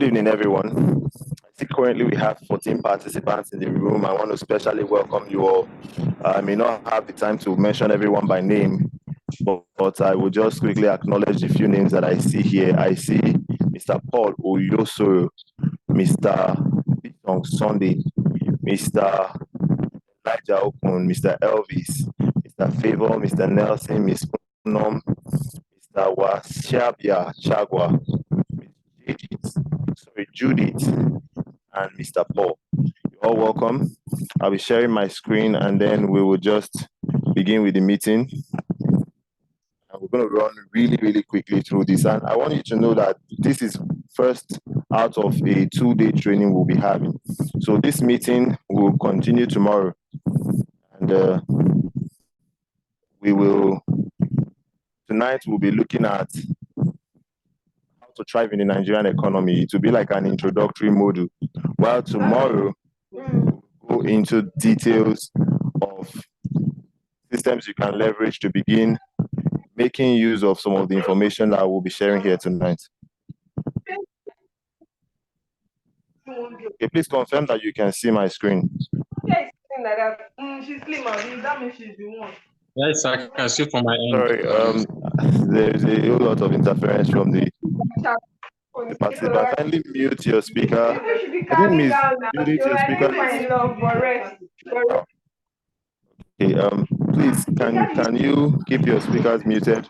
Good evening, everyone. I see currently we have 14 participants in the room. I want to especially welcome you all. I may not have the time to mention everyone by name, but I will just quickly acknowledge the few names that I see here. I see Mr. Paul Oyosoro, Mr. Bitong Sunday, Mr. Elijah Okun, Mr. Elvis, Mr. Favor, Mr. Nelson, Ms. Punom, Mr. 𝗿𝗂𝗶𝘀𝗀𝗃𝗏, Judith, and Mr. Paul. You're all welcome. I'll be sharing my screen and then we will just begin with the meeting. And we're going to run really quickly through this. And I want you to know that this is first out of a 2-day training we'll be having. So this meeting will continue tomorrow. And tonight we'll be looking at to thrive in the Nigerian economy. It will be like an introductory module, while tomorrow we'll go into details of systems you can leverage to begin making use of some of the information that I will be sharing here tonight. Okay, please confirm that you can see my screen. Yes, I can see from my end. Sorry, there's a whole lot of interference from the participant. Kindly mute your speaker. I think Miss Judith, your speaker. Okay, please, can you keep your speakers muted?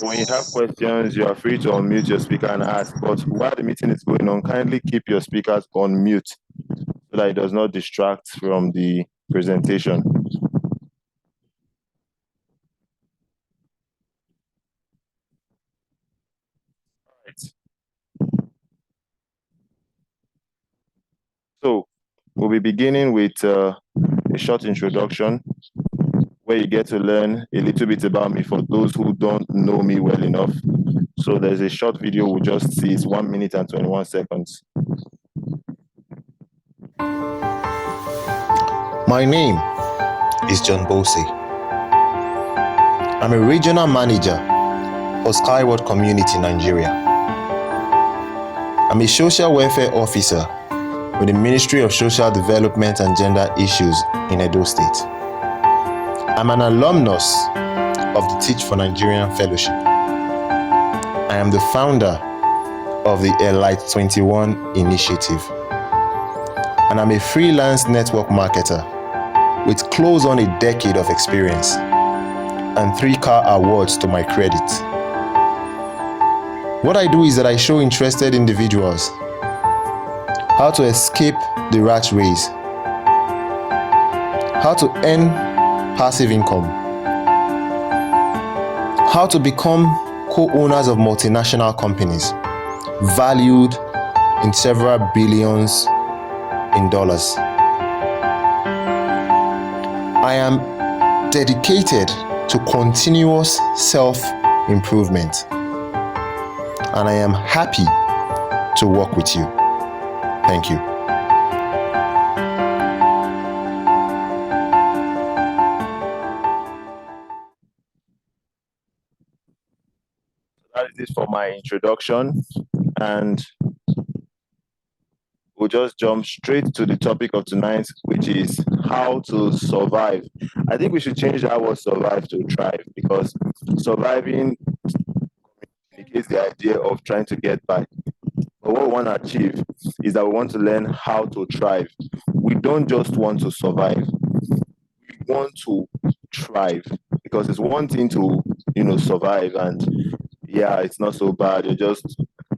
When you have questions, you are free to unmute your speaker and ask. But while the meeting is going on, kindly keep your speakers on mute so that it does not distract from the presentation. So we'll be beginning with a short introduction where you get to learn a little bit about me for those who don't know me well enough. So there's a short video we'll just see. It's 1 minute and 21 seconds. My name is John Bossey. I'm a regional manager for Skyward Community, Nigeria. I'm a social welfare officer with the Ministry of Social Development and Gender Issues in Edo State. I'm an alumnus of the Teach for Nigerian Fellowship. I am the founder of the Elite21 initiative. And I'm a freelance network marketer with close on a decade of experience and 3 car awards to my credit. What I do is that I show interested individuals how to escape the rat race, how to earn passive income, how to become co-owners of multinational companies valued in several billions in dollars. I am dedicated to continuous self-improvement, and I am happy to work with you. Thank you. That is it for my introduction, and we'll just jump straight to the topic of tonight, which is how to survive. I think we should change that word survive to thrive, because surviving communicates the idea of trying to get by. But what we want to achieve is that we want to learn how to thrive. We don't just want to survive. We want to thrive, because it's one thing to, survive, and yeah, it's not so bad. You're just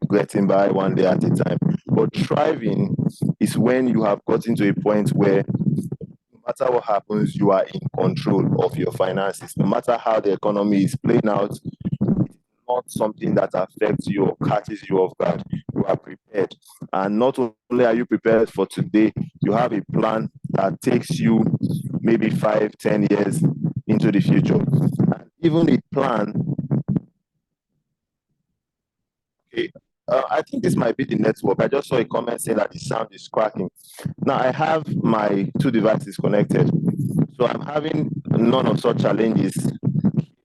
getting by one day at a time. But thriving is when you have gotten to a point where no matter what happens, you are in control of your finances. No matter how the economy is playing out, it's not something that affects you or catches you off guard. You are prepared. And not only are you prepared for today, you have a plan that takes you maybe 5-10 years into the future. And even a plan, okay, I think this might be the network. I just saw a comment saying that the sound is cracking. Now I have my 2 devices connected, so I'm having none of such challenges.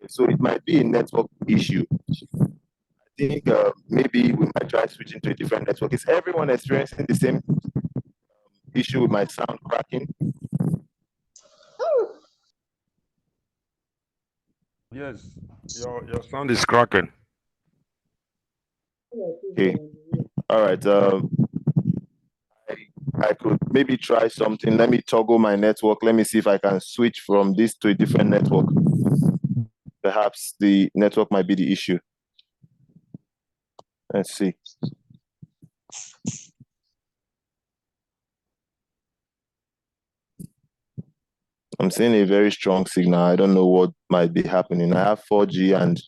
So it might be a network issue. I think maybe we might try switching to a different network. Is everyone experiencing the same issue with my sound cracking? Yes, your sound is cracking. Okay. All right. I could maybe try something. Let me toggle my network. Let me see if I can switch from this to a different network. Perhaps the network might be the issue. Let's see. I'm seeing a very strong signal. I don't know what might be happening. I have 4G and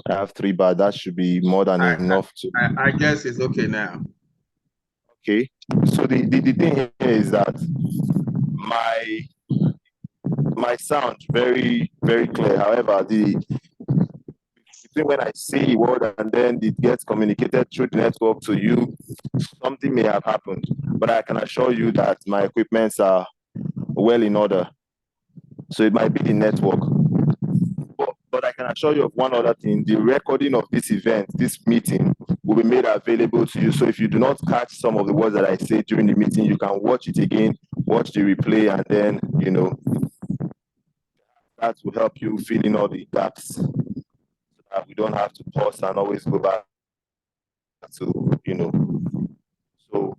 I have 3 bar. That should be more than enough to. I guess it's okay now. Okay. So the thing here is that my sound very, very clear. However, between when I say a word and then it gets communicated through the network to you, something may have happened. But I can assure you that my equipments are well in order. So it might be the network. But I can assure you of one other thing. The recording of this event, this meeting, will be made available to you. So if you do not catch some of the words that I say during the meeting, you can watch it again, watch the replay, and then, that will help you fill in all the gaps. So that we don't have to pause and always go back to, So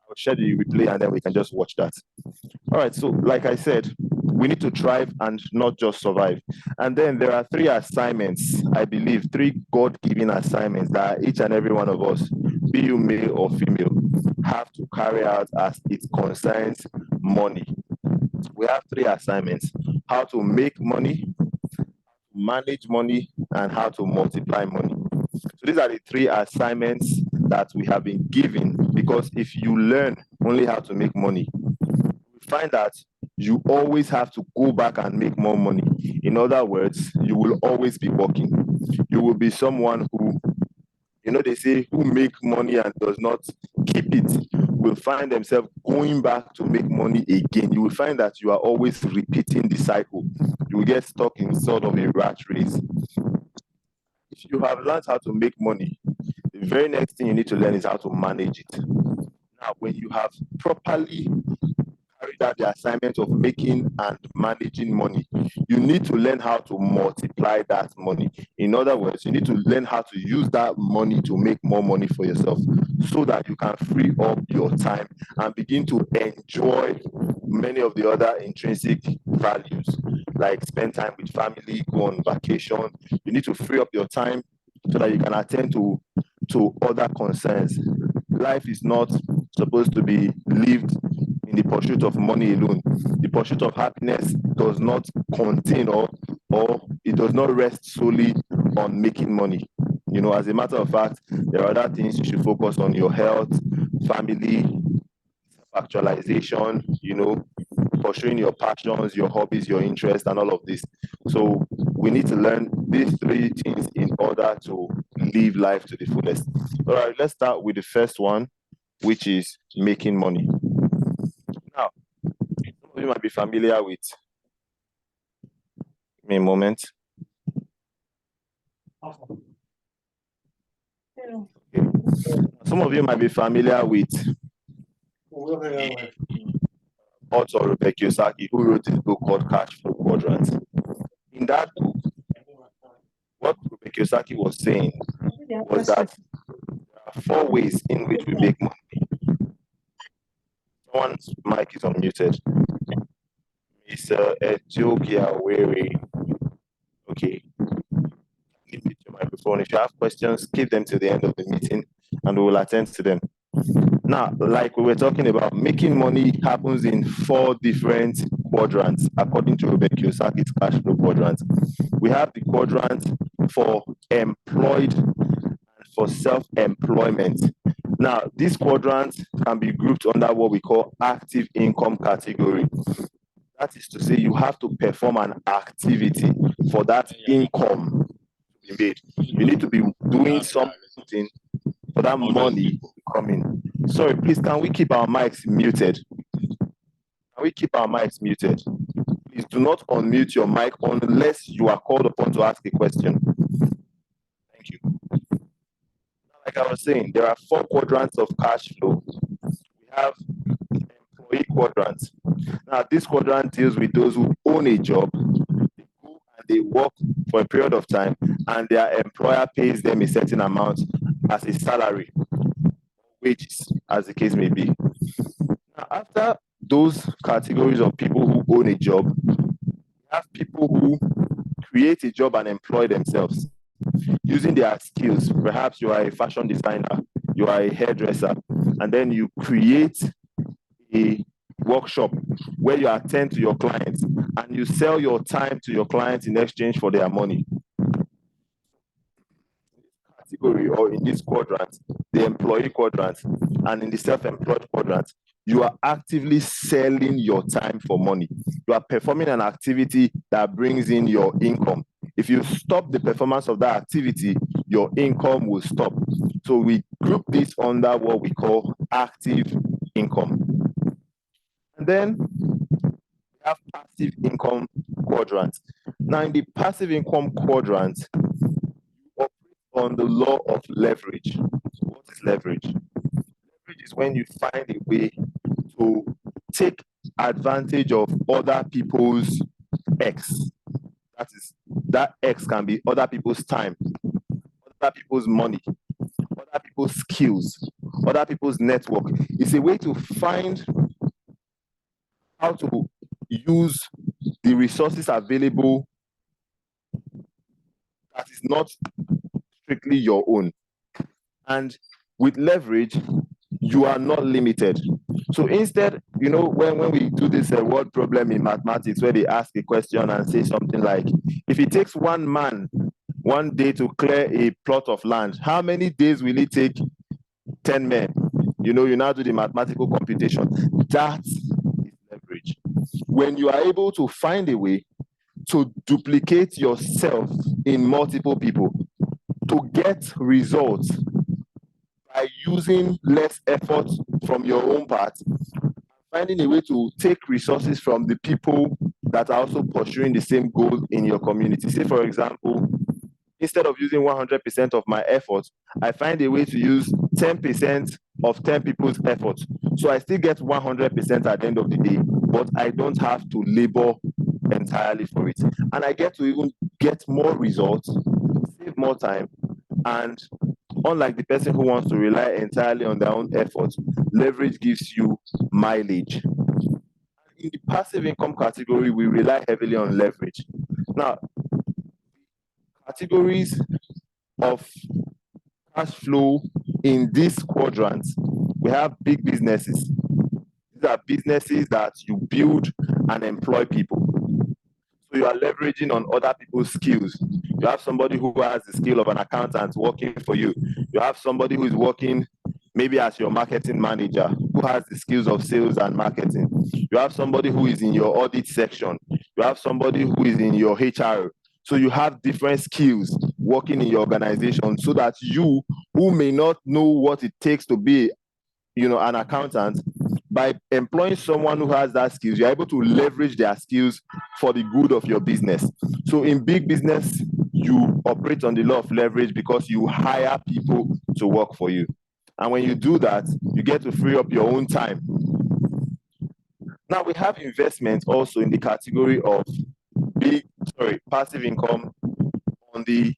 I'll share the replay and then we can just watch that. All right, so like I said, we need to thrive and not just survive. And then there are 3 assignments, I believe, 3 God-given assignments that each and every one of us, be you male or female, have to carry out as it concerns money. We have 3 assignments: how to make money, manage money, and how to multiply money. So these are the 3 assignments that we have been given, because if you learn only how to make money, you find that you always have to go back and make more money. In other words, you will always be working. You will be someone who, they say, who make money and does not keep it, will find themselves going back to make money again. You will find that you are always repeating the cycle. You will get stuck in sort of a rat race. If you have learned how to make money, the very next thing you need to learn is how to manage it. Now, when you have properly carried out the assignment of making and managing money, you need to learn how to multiply that money. In other words, you need to learn how to use that money to make more money for yourself, so that you can free up your time and begin to enjoy many of the other intrinsic values, like spend time with family, go on vacation. You need to free up your time so that you can attend to other concerns. Life is not supposed to be lived in the pursuit of money alone. The pursuit of happiness does not contain or it does not rest solely on making money. As a matter of fact, there are other things you should focus on: your health, family, actualization, pursuing your passions, your hobbies, your interests, and all of this. So we need to learn these 3 things in order to live life to the fullest. All right, let's start with the first one, which is making money. Now, some of you might be familiar with, give me a moment. Okay. Some of you might be familiar with author 𝗶𝗀𝘀𝗀𝗶𝗃, who wrote this book called Cash Flow Quadrant. In that book, what 𝗶𝗀𝘀𝗀𝗃 was saying was that there are 4 ways in which we make money. Someone's mic is unmuted. Mr. 𝗄𝗲𝗋𝗋. Okay. Mute your microphone. If you have questions, keep them to the end of the meeting and we will attend to them. Now, like we were talking about, making money happens in 4 different quadrants, according to 𝗶𝗀𝘀𝗀𝗃's cash flow quadrant. We have the quadrant for employed and for self-employment. Now, this quadrant can be grouped under what we call active income category. That is to say, you have to perform an activity for that income to be made. You need to be doing something for that money to come in. Sorry, please, can we keep our mics muted? Can we keep our mics muted? Please do not unmute your mic unless you are called upon to ask a question. Thank you. like I was saying, there are 4 quadrants of cash flow. We have employee quadrant. Now, this quadrant deals with those who own a job. They go and they work for a period of time, and their employer pays them a certain amount as a salary, wages, as the case may be. Now, after those categories of people who own a job, we have people who create a job and employ themselves using their skills. Perhaps you are a fashion designer, you are a hairdresser, and then you create a workshop where you attend to your clients and you sell your time to your clients in exchange for their money. Category, or in this quadrant, the employee quadrant, and in the self-employed quadrant, you are actively selling your time for money. You are performing an activity that brings in your income. If you stop the performance of that activity, your income will stop. So we group this under what we call active income. And then we have passive income quadrant. Now, in the passive income quadrant, you operate on the law of leverage. What is leverage? Leverage is when you find a way to take advantage of other people's X. That X can be other people's time, other people's money, other people's skills, other people's network. It's a way to find how to use the resources available that is not strictly your own. And with leverage, you are not limited. So instead, when we do this word problem in mathematics, where they ask a question and say something like, if it takes one man 1 day to clear a plot of land, how many days will it take 10 men? You now do the mathematical computation. That is leverage. When you are able to find a way to duplicate yourself in multiple people, to get results by using less effort from your own part, finding a way to take resources from the people that are also pursuing the same goal in your community. Say, for example, instead of using 100% of my effort, I find a way to use 10% of 10 people's effort. So I still get 100% at the end of the day, but I don't have to labor entirely for it. And I get to even get more results, save more time, and unlike the person who wants to rely entirely on their own effort, leverage gives you mileage. In the passive income category, we rely heavily on leverage. Now, categories of cash flow in this quadrant, we have big businesses. These are businesses that you build and employ people. So you are leveraging on other people's skills. You have somebody who has the skill of an accountant working for you. You have somebody who is working maybe as your marketing manager, who has the skills of sales and marketing. You have somebody who is in your audit section. You have somebody who is in your HR. So you have different skills working in your organization so that you, who may not know what it takes to be, an accountant, by employing someone who has that skills, you're able to leverage their skills for the good of your business. So in big business, you operate on the law of leverage because you hire people to work for you. And when you do that, you get to free up your own time. Now we have investments also in the category of passive income on the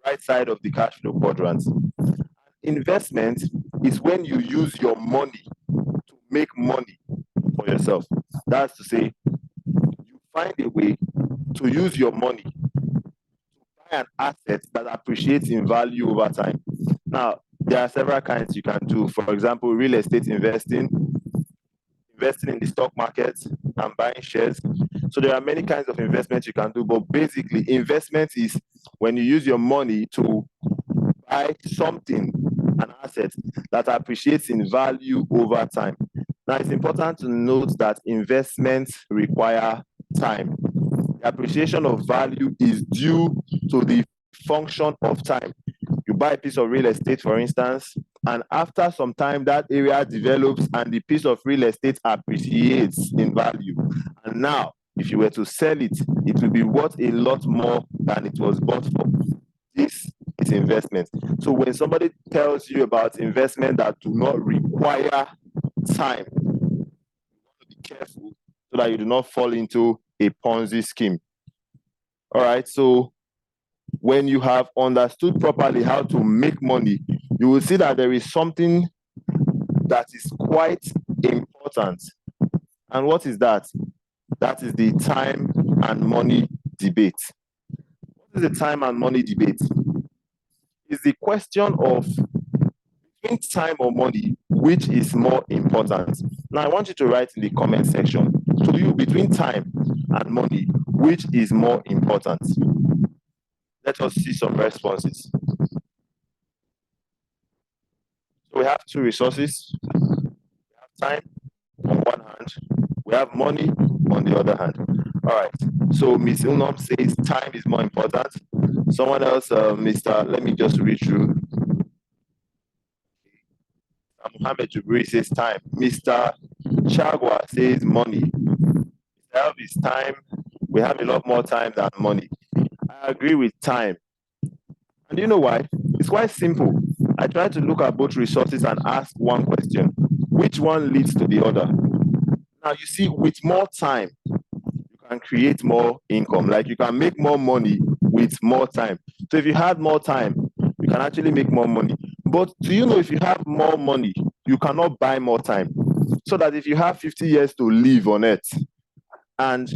right side of the cash flow quadrant. Investment is when you use your money to make money for yourself. That's to say, you find a way to use your money to buy an asset that appreciates in value over time. Now, there are several kinds you can do. For example, real estate investing in the stock market and buying shares. So there are many kinds of investments you can do, but basically investment is when you use your money to buy something, an asset that appreciates in value over time. Now, it's important to note that investments require time. The appreciation of value is due to the function of time. You buy a piece of real estate, for instance, and after some time, that area develops and the piece of real estate appreciates in value. And now, if you were to sell it, it will be worth a lot more than it was bought for. This is with investment. So when somebody tells you about investment that do not require time, you want to be careful so that you do not fall into a Ponzi scheme. All right, so when you have understood properly how to make money, you will see that there is something that is quite important. And what is that? That is the time and money debate. What is the time and money debate? It's the question of between time or money, which is more important. Now, I want you to write in the comment section, to you, between time and money, which is more important? Let us see some responses. So we have two resources. We have time on one hand. We have money on the other hand. All right. So Ms. Unom says time is more important. Someone else, Mr. Let me just read through. Mohammed Jubri says time. Mr. Chagwa says money. Mr. Elvis, time. We have a lot more time than money. I agree with time. And you know why? It's quite simple. I try to look at both resources and ask one question. Which one leads to the other? Now, you see, with more time, you can create more income. Like you can make more money with more time. So if you had more time, you can actually make more money. But do you know if you have more money, you cannot buy more time? So that if you have 50 years to live on it, and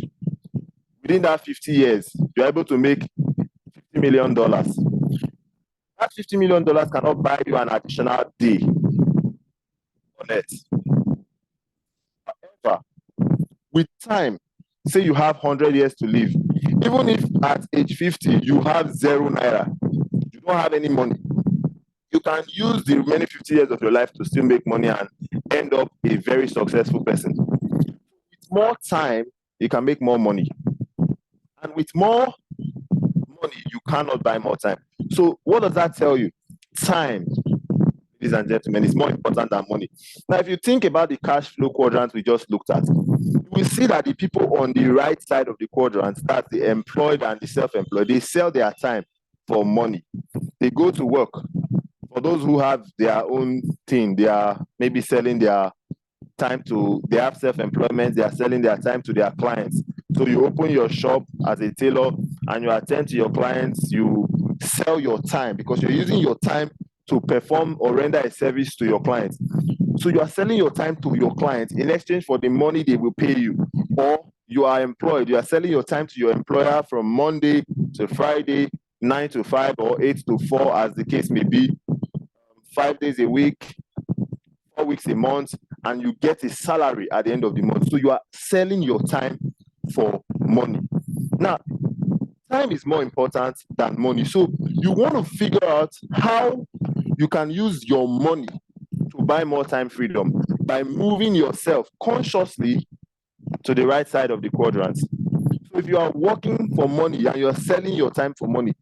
within that 50 years, you're able to make $50 million. That $50 million cannot buy you an additional day on it. However, with time, say you have 100 years to live, even if at age 50 you have 0 naira, you don't have any money, you can use the remaining 50 years of your life to still make money and end up a very successful person. With more time, you can make more money. And with more money, you cannot buy more time. So what does that tell you? Time, ladies and gentlemen, is more important than money. Now, if you think about the cash flow quadrant we just looked at, you will see that the people on the right side of the quadrant, that's the employed and the self-employed, they sell their time for money. They go to work. For those who have their own thing, they are maybe selling their time to, they have self-employment, they are selling their time to their clients. So you open your shop as a tailor and you attend to your clients, you sell your time because you're using your time to perform or render a service to your clients. So you are selling your time to your clients in exchange for the money they will pay you. Or you are employed, you are selling your time to your employer from Monday to Friday, 9 to 5 or 8 to 4 as the case may be, 5 days a week, 4 weeks a month, and you get a salary at the end of the month. So you are selling your time for money. Now, time is more important than money. So you want to figure out how you can use your money to buy more time freedom by moving yourself consciously to the right side of the quadrant. So if you are working for money and you're selling your time for money,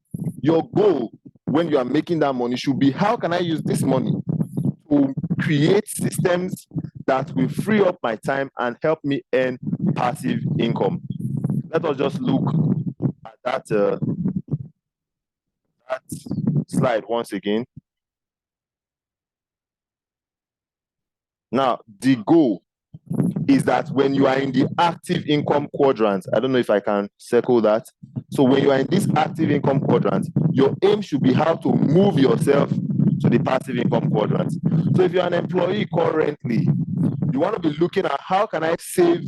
your goal when you are making that money should be, how can I use this money to create systems that will free up my time and help me earn passive income? Let us just look at that slide once again. Now, the goal is that when you are in the active income quadrant, I don't know if I can circle that. So when you are in this active income quadrant, your aim should be how to move yourself to the passive income quadrant. So if you're an employee currently, you want to be looking at how can I save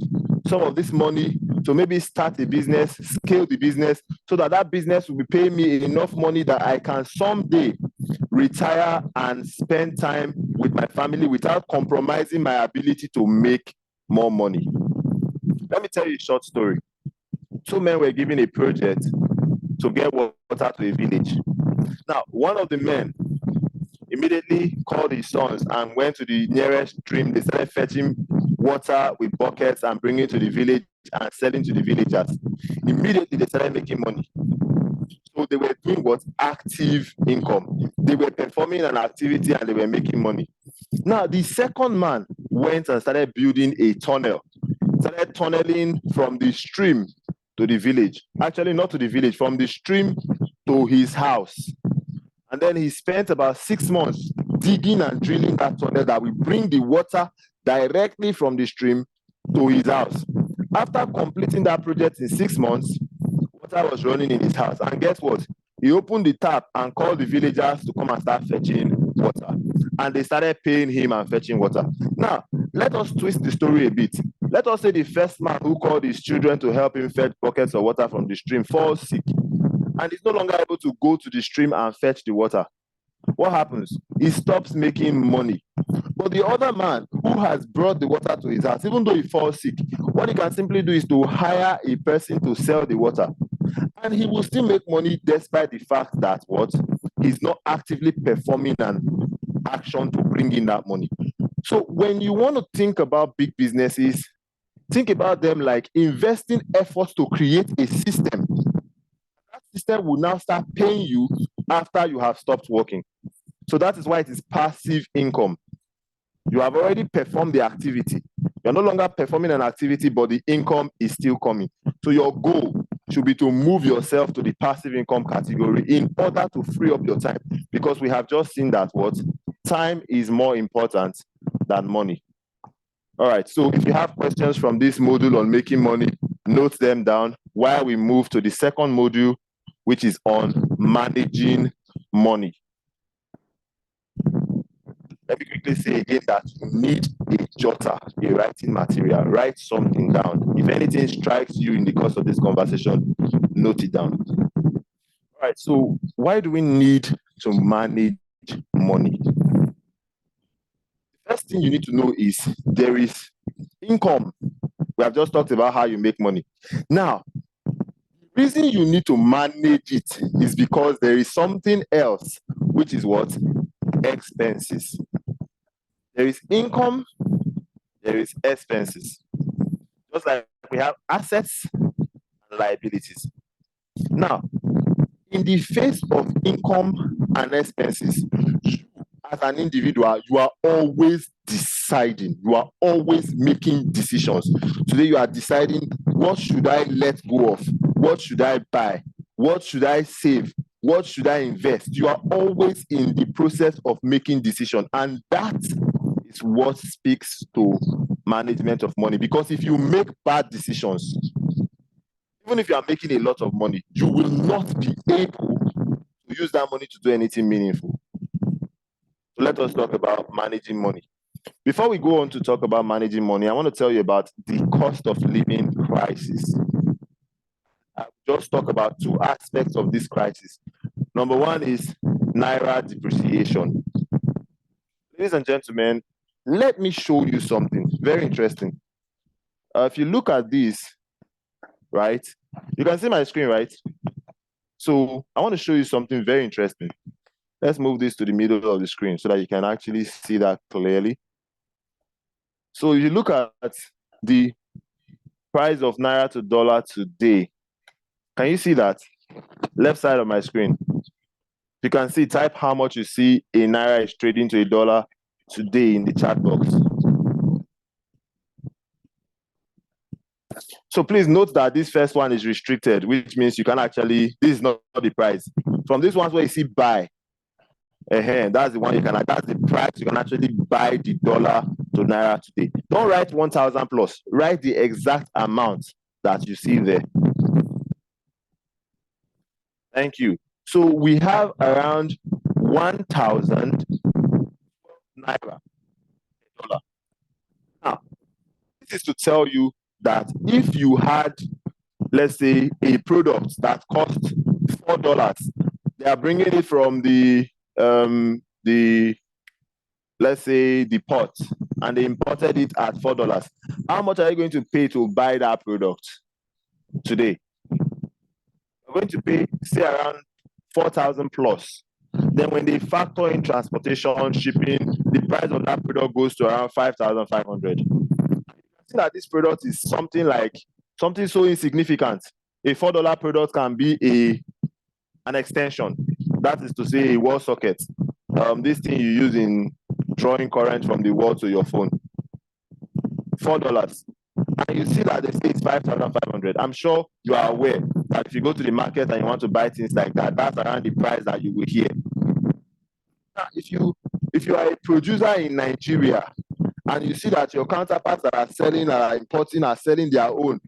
some of this money to maybe start a business, scale the business, so that that business will be paying me enough money that I can someday retire and spend time with my family without compromising my ability to make more money. Let me tell you a short story. Two men were given a project to get water to a village. Now, one of the men immediately called his sons and went to the nearest stream. They started fetching water with buckets and bringing it to the village and selling to the villagers. Immediately, they started making money. So they were doing what? Active income. They were performing an activity and they were making money. Now, the second man went and started building a tunnel. Started tunneling from the stream to the village. Actually, not to the village, from the stream to his house. And then he spent about 6 months digging and drilling that tunnel that will bring the water directly from the stream to his house. After completing that project in 6 months, water was running in his house. And guess what? He opened the tap and called the villagers to come and start fetching water. And they started paying him and fetching water. Now, let us twist the story a bit. Let us say the first man who called his children to help him fetch buckets of water from the stream falls sick and is no longer able to go to the stream and fetch the water. What happens? He stops making money. But the other man who has brought the water to his house, even though he falls sick, what he can simply do is to hire a person to sell the water. And he will still make money despite the fact that what? He's not actively performing an action to bring in that money. So when you want to think about big businesses, think about them like investing efforts to create a system. That system will now start paying you after you have stopped working. So that is why it is passive income. You have already performed the activity. You're no longer performing an activity, but the income is still coming. So your goal should be to move yourself to the passive income category in order to free up your time. Because we have just seen that what? Time is more important than money. All right, so if you have questions from this module on making money, note them down while we move to the second module, which is on managing money. Let me quickly say again that you need a jotter, a writing material. Write something down. If anything strikes you in the course of this conversation, note it down. All right, so why do we need to manage money? The first thing you need to know is there is income. We have just talked about how you make money. Now, the reason you need to manage it is because there is something else, which is what? Expenses. There is income, there is expenses. Just like we have assets and liabilities. Now, in the face of income and expenses, you, as an individual, you are always deciding. You are always making decisions. Today, you are deciding, what should I let go of? What should I buy? What should I save? What should I invest? You are always in the process of making decisions. And that is what speaks to management of money. Because if you make bad decisions, even if you are making a lot of money, you will not be able to use that money to do anything meaningful. So let us talk about managing money. Before we go on to talk about managing money, I want to tell you about the cost of living crisis. I'll just talk about two aspects of this crisis. Number one is Naira depreciation. Ladies and gentlemen, let me show you something very interesting. If you look at this, right, you can see my screen, right? So I want to show you something very interesting. Let's move this to the middle of the screen so that you can actually see that clearly. So if you look at the price of Naira to dollar today, can you see that? Left side of my screen. You can see, type how much you see a Naira is trading to a dollar today in the chat box. So please note that this first one is restricted, which means you can actually, this is not the price. From this one where you see buy, that's the one you can, that's the price you can actually buy the dollar to Naira today. Don't write 1,000 plus, write the exact amount that you see there. Thank you. So we have around 1,000 Naira dollar. Now, this is to tell you that if you had, let's say, a product that cost $4, they are bringing it from let's say the port, and they imported it at $4. How much are you going to pay to buy that product today? You're going to pay, say, around 4,000 plus. Then when they factor in transportation, shipping, the price of that product goes to around 5,500. You can see that this product is something so insignificant. A $4 product can be an extension. That is to say, a wall socket. This thing you use in drawing current from the wall to your phone. $4. And you see that they say it's 5,500. I'm sure you are aware that if you go to the market and you want to buy things like that, that's around the price that you will hear. Now, if you are a producer in Nigeria and you see that your counterparts that are selling, are importing, are selling their own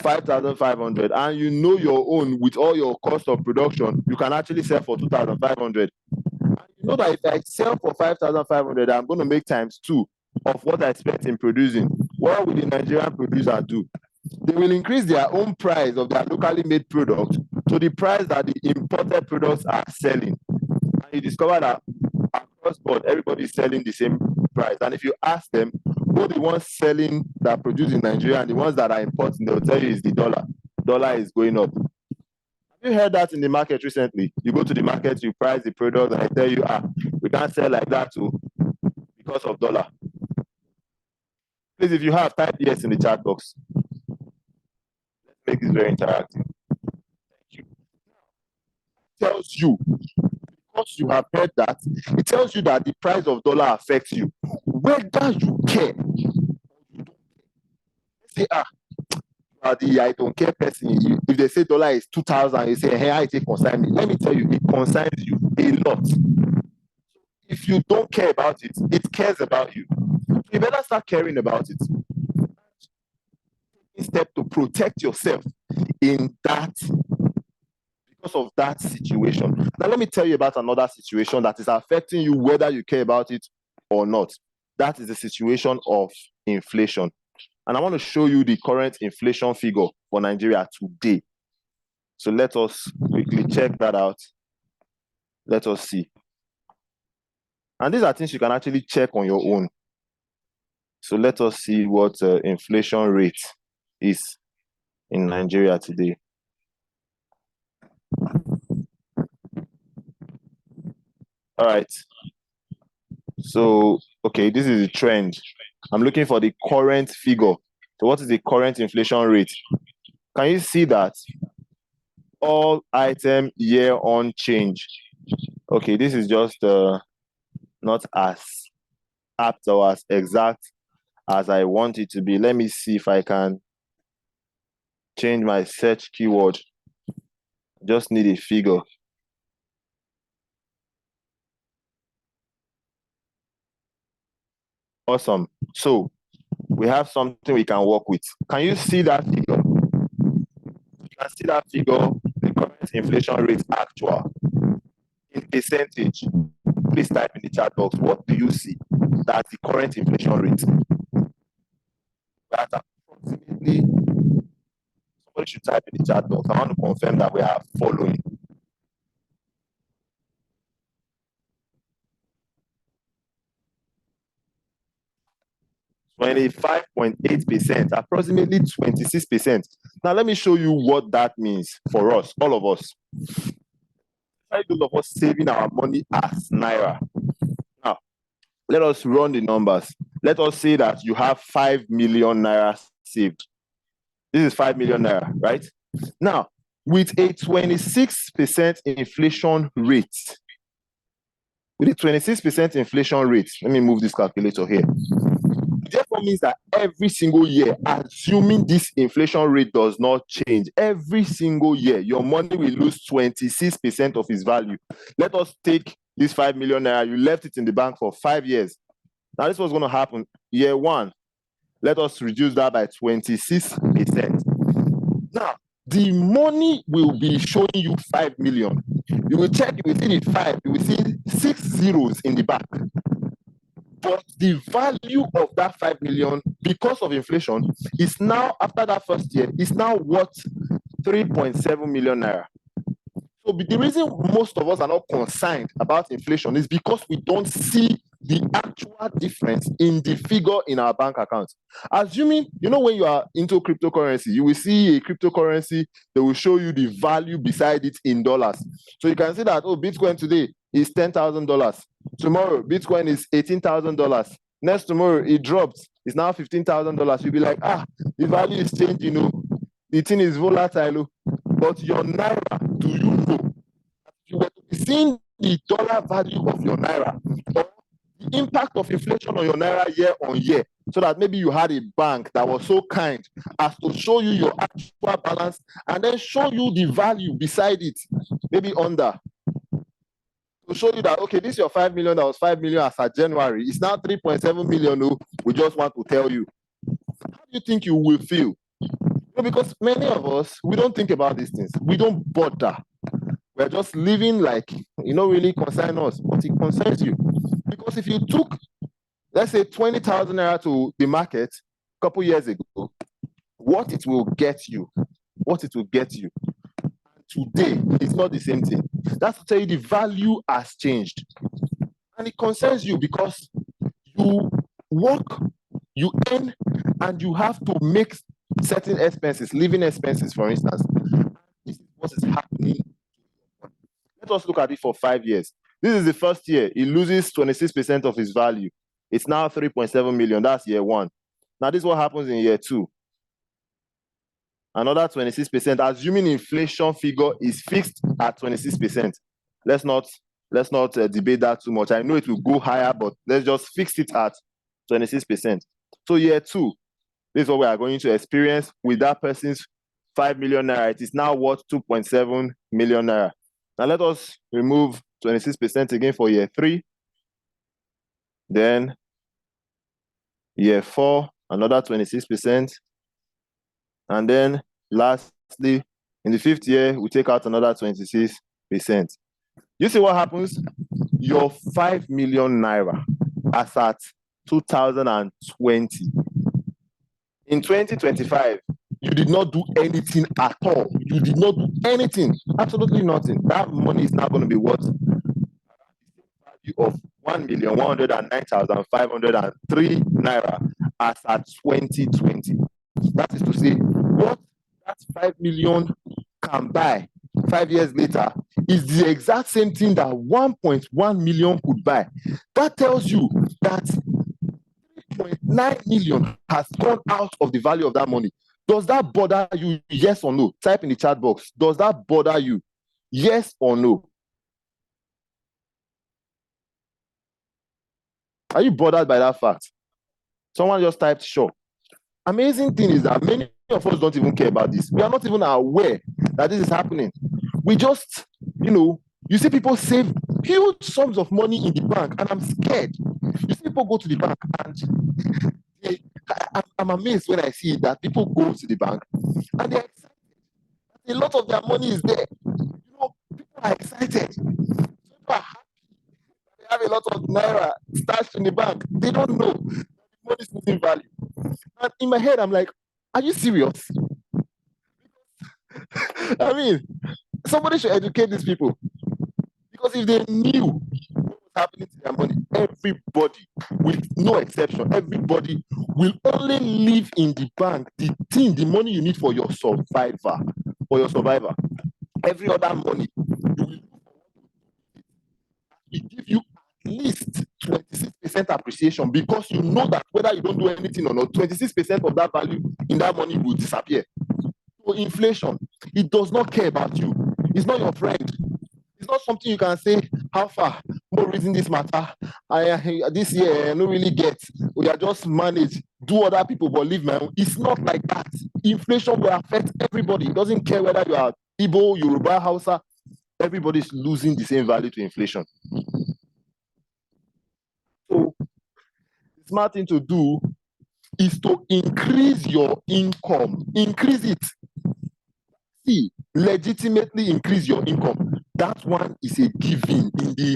5,500, and you know your own with all your cost of production, you can actually sell for 2,500. And you know that if I sell for 5,500, I'm going to make times 2 of what I spent in producing. What will the Nigerian producer do? They will increase their own price of their locally made product to the price that the imported products are selling. And you discover that across board, everybody is selling the same price. And if you ask them, who the ones selling that produce in Nigeria and the ones that are importing, they'll tell you it's the dollar. Dollar is going up. Have you heard that in the market recently? You go to the market, you price the product, and I tell you, we can't sell like that too because of dollar. Please, if you have, type yes in the chat box. Let's make this very interactive. Thank you. It tells you, because you have heard that, it tells you that the price of dollar affects you, whether you care. Say, I don't care person. If they say dollar is 2,000, you say, hey, I take concern me. Let me tell you, it concerns you a lot. If you don't care about it, it cares about you. You better start caring about it. Step to protect yourself in that, because of that situation. Now, let me tell you about another situation that is affecting you whether you care about it or not. That is the situation of inflation. And I want to show you the current inflation figure for Nigeria today. So let us quickly check that out. Let us see. And these are things you can actually check on your own. So let us see what inflation rate is in Nigeria today. All right. So, okay, this is the trend. I'm looking for the current figure. So what is the current inflation rate? Can you see that? All item year on change. Okay, this is just not as apt or as exact as I want it to be. Let me see if I can change my search keyword. Just need a figure. Awesome. So we have something we can work with. Can you see that figure? You can see that figure, the current inflation rate actual in percentage. Please type in the chat box. What do you see? That's the current inflation rate. That approximately, somebody should type in the chat box. I want to confirm that we are following. 25.8%, approximately 26%. Now, let me show you what that means for us, all of us. Those of us saving our money as Naira. Now, let us run the numbers. Let us say that you have 5 million Naira saved. This is 5 million Naira, right? Now, with a 26% inflation rate, let me move this calculator here. Therefore means that every single year, assuming this inflation rate does not change, every single year, your money will lose 26% of its value. Let us take this 5 million Naira, you left it in the bank for 5 years. Now, this was going to happen. Year 1, let us reduce that by 26%. Now, the money will be showing you 5 million. You will check, you will see the 5, you will see 6 zeros in the back. But the value of that 5 million, because of inflation, is now, after that first year, is now worth 3.7 million Naira. So the reason most of us are not concerned about inflation is because we don't see the actual difference in the figure in our bank account. Assuming, you know, when you are into cryptocurrency, you will see a cryptocurrency, they will show you the value beside it in dollars. So you can see that, oh, Bitcoin today is $10,000. Tomorrow, Bitcoin is $18,000. Next tomorrow, it drops. It's now $15,000. You'll be like, the value is changing, you know. The thing is volatile. But your Naira, do you know? You were to be seeing the dollar value of your Naira, or the impact of inflation on your Naira year on year, so that maybe you had a bank that was so kind as to show you your actual balance and then show you the value beside it, maybe under. to show you that, okay, this is your 5 million that was 5 million as of January. It's now 3.7 million. Oh, we just want to tell you. How do you think you will feel? Because many of us, we don't think about these things. We don't bother. We're just living like, really concern us, but it concerns you. Because if you took, let's say, 20,000 naira to the market a couple years ago, what it will get you, today, it's not the same thing. That's to tell you the value has changed. And it concerns you because you work, you earn, and you have to make certain expenses, living expenses, for instance. This is what is happening. Let us look at it for 5 years. This is the first year. It loses 26% of its value. It's now 3.7 million. That's year one. Now, this is what happens in year two. Another 26%, assuming inflation figure is fixed at 26%. Let's not debate that too much. I know it will go higher, but let's just fix it at 26%. So year two, this is what we are going to experience with that person's 5 million naira. It is now worth 2.7 million naira. Now let us remove 26% again for year three. Then year four, another 26%. And then lastly, in the fifth year, we take out another 26%. You see what happens? Your 5 million naira as at 2020. In 2025, you did not do anything at all. You did not do anything, absolutely nothing. That money is now going to be worth value of 1,109,503 naira as at 2020. That is to say, what that 5 million can buy 5 years later is the exact same thing that 1.1 million could buy. That tells you that 3.9 million has gone out of the value of that money. Does that bother you? Yes or no? Type in the chat box. Does that bother you? Yes or no? Are you bothered by that fact? Someone just typed sure. Amazing thing is that many of us don't even care about this. We are not even aware that this is happening. We just, you see people save huge sums of money in the bank, and I'm scared. You see people go to the bank, and I'm amazed when I see that people go to the bank and they're excited. A lot of their money is there. People are excited. People are happy. They have a lot of naira stashed in the bank. They don't know that the money is losing value. And in my head, I'm like, are you serious? I mean, somebody should educate these people. Because if they knew what was happening to their money, everybody, with no exception, everybody will only live in the bank, the money you need for your survivor. Every other money, you will give you at least 26% appreciation, because you know that whether you don't do anything or not, 26% of that value in that money will disappear. So inflation, it does not care about you. It's not your friend. It's not something you can say, how far? More reason this matter. This year, I don't really get. We are just manage, do other people, but leave my own. It's not like that. Inflation will affect everybody. It doesn't care whether you are Igbo, Yoruba, Hausa. Everybody's losing the same value to inflation. So the smart thing to do is to increase your income. Increase it. See, legitimately increase your income. That one is a given. If you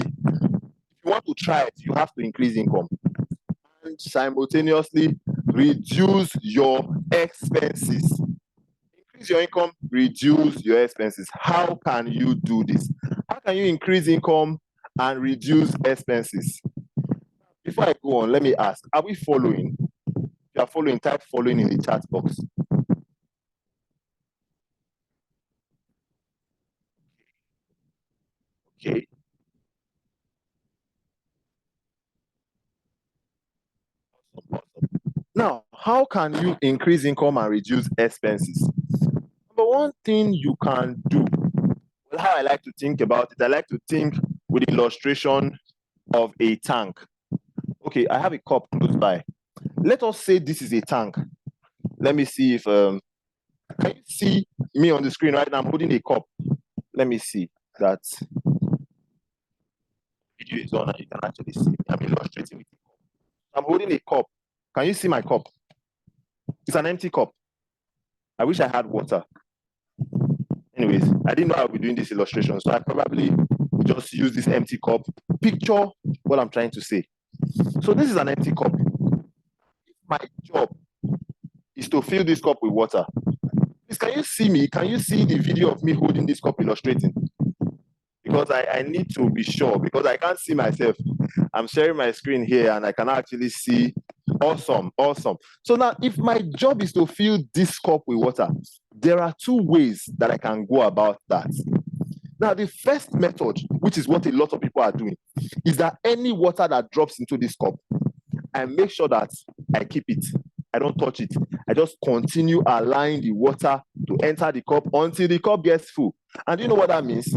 want to try it, you have to increase income. And simultaneously reduce your expenses. Increase your income, reduce your expenses. How can you do this? How can you increase income and reduce expenses? Before I go on, let me ask, are we following? If you are following, type following in the chat box. Okay. Now, how can you increase income and reduce expenses? Number one thing you can do, well, how I like to think about it, I like to think with the illustration of a tank. Okay, I have a cup close by. Let us say this is a tank. Let me see if, can you see me on the screen right now? I'm holding a cup. Let me see that. video is on and you can actually see me. I'm illustrating with a cup. I'm holding a cup. Can you see my cup? It's an empty cup. I wish I had water. Anyways, I didn't know I would be doing this illustration, so I probably would just use this empty cup. Picture what I'm trying to say. So this is an empty cup. My job is to fill this cup with water. Please, can you see me? Can you see the video of me holding this cup illustrating? Because I need to be sure, because I can't see myself. I'm sharing my screen here and I can actually see. Awesome, awesome. So now, if my job is to fill this cup with water, there are two ways that I can go about that. Now, the first method, which is what a lot of people are doing, is that any water that drops into this cup, I make sure that I keep it. I don't touch it. I just continue allowing the water to enter the cup until the cup gets full. And do you know what that means?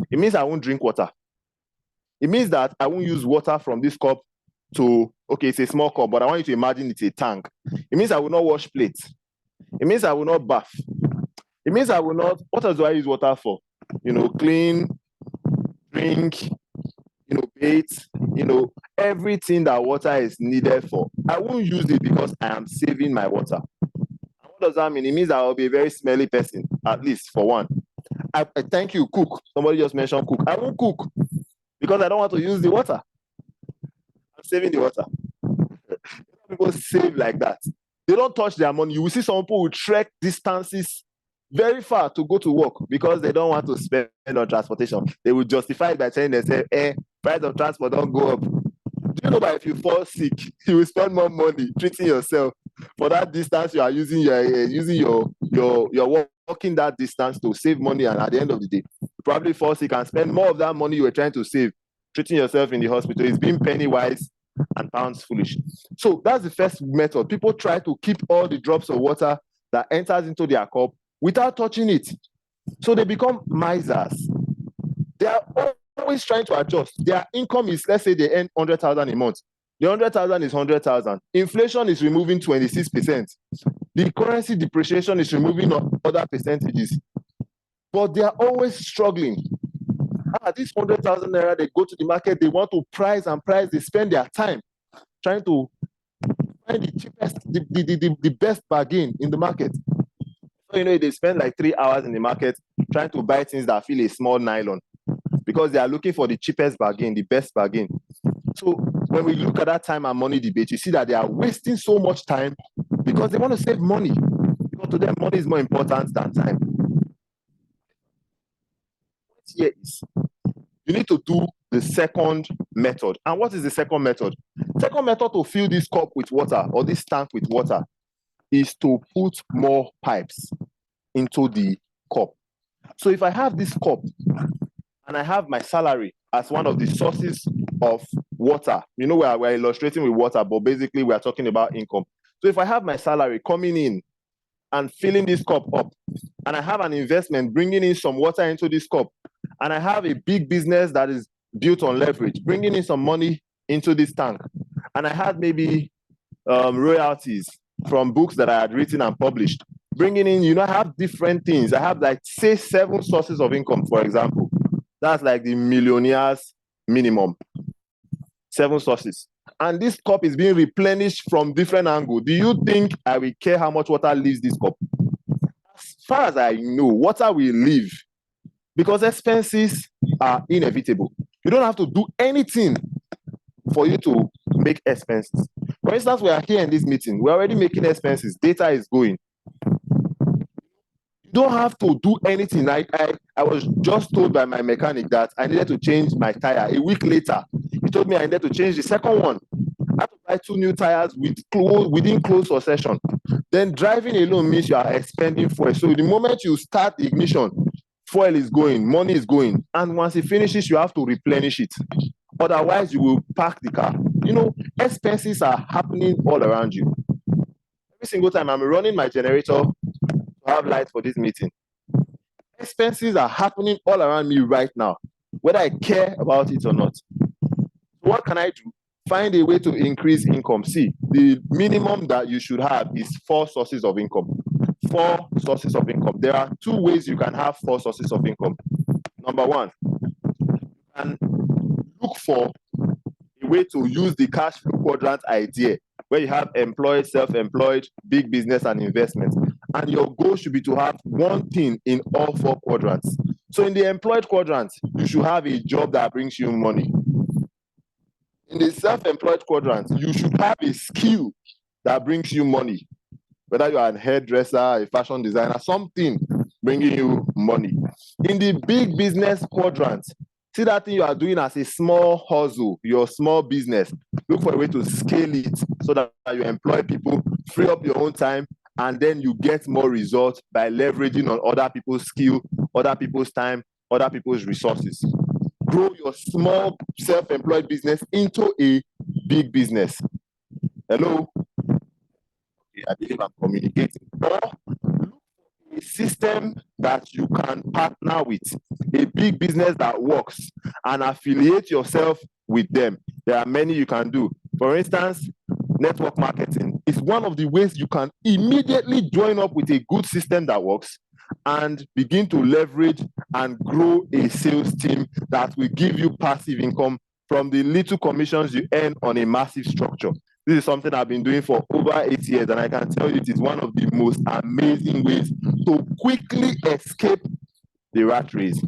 It means I won't drink water. It means that I won't use water from this cup to, okay, it's a small cup, but I want you to imagine it's a tank. It means I will not wash plates. It means I will not bath. It means I will not, what else do I use water for? You know, clean, drink, you know, bathe, you know, everything that water is needed for. I won't use it because I am saving my water. And what does that mean? It means I will be a very smelly person, at least for one. I thank you, cook. Somebody just mentioned cook. I won't cook because I don't want to use the water. I'm saving the water. People save like that. They don't touch their money. You will see some people who trek distances very far to go to work because they don't want to spend on transportation. They will justify it by saying themselves, price of transport don't go up. Do you know that if you fall sick, you will spend more money treating yourself for that distance you are using your walking that distance to save money, and at the end of the day, you probably fall sick and spend more of that money you were trying to save treating yourself in the hospital. It's being penny wise and pounds foolish. So that's the first method. People try to keep all the drops of water that enters into their cup without touching it. So they become misers. They are always trying to adjust. Their income is, let's say they earn 100,000 a month. The 100,000 is 100,000. Inflation is removing 26%. The currency depreciation is removing other percentages. But they are always struggling. This 100,000 naira, they go to the market, they want to price and price, they spend their time trying to find the cheapest, the best bargain in the market. So, you know, they spend like 3 hours in the market trying to buy things that fill a small nylon because they are looking for the cheapest bargain, the best bargain. So when we look at that time and money debate, you see that they are wasting so much time because they want to save money. Because to them, money is more important than time. Here is, you need to do the second method. And what is the second method? Second method to fill this cup with water or this tank with water is to put more pipes into the cup. So if I have this cup and I have my salary as one of the sources of water, you know, we're illustrating with water, but basically we're talking about income. So if I have my salary coming in and filling this cup up, and I have an investment bringing in some water into this cup, and I have a big business that is built on leverage, bringing in some money into this tank, and I had maybe royalties from books that I had written and published, bringing in, you know, I have different things. I have like, say, 7 sources of income, for example. That's like the millionaire's minimum. 7 sources. And this cup is being replenished from different angles. Do you think I will care how much water leaves this cup? As far as I know, water will leave because expenses are inevitable. You don't have to do anything for you to make expenses. For instance, we are here in this meeting. We're already making expenses. Data is going. You don't have to do anything. I was just told by my mechanic that I needed to change my tire. A week later, he told me I needed to change the second one. I had to buy 2 new tires within close succession. Then driving alone means you are expending fuel. So the moment you start the ignition, fuel is going, money is going. And once it finishes, you have to replenish it. Otherwise, you will park the car. You know, expenses are happening all around you. Every single time I'm running my generator to have light for this meeting, expenses are happening all around me right now, whether I care about it or not. What can I do? Find a way to increase income. See, the minimum that you should have is 4 sources of income. 4 sources of income. There are 2 ways you can have 4 sources of income. Number 1, you can look for a way to use the cash flow quadrant idea, where you have employed, self-employed, big business, and investment. And your goal should be to have one thing in all 4 quadrants. So in the employed quadrant, you should have a job that brings you money. In the self-employed quadrant, you should have a skill that brings you money. Whether you are a hairdresser, a fashion designer, something bringing you money. In the big business quadrant, see that thing you are doing as a small hustle, your small business. Look for a way to scale it so that you employ people, free up your own time, and then you get more results by leveraging on other people's skill, other people's time, other people's resources. Grow your small self-employed business into a big business. Hello? Okay, I believe I'm communicating. Or look for a system that you can partner with, a big business that works, and affiliate yourself with them. There are many you can do. For instance, network marketing is one of the ways you can immediately join up with a good system that works and begin to leverage and grow a sales team that will give you passive income from the little commissions you earn on a massive structure. This is something I've been doing for over 8 years, and I can tell you it is one of the most amazing ways to quickly escape the rat race.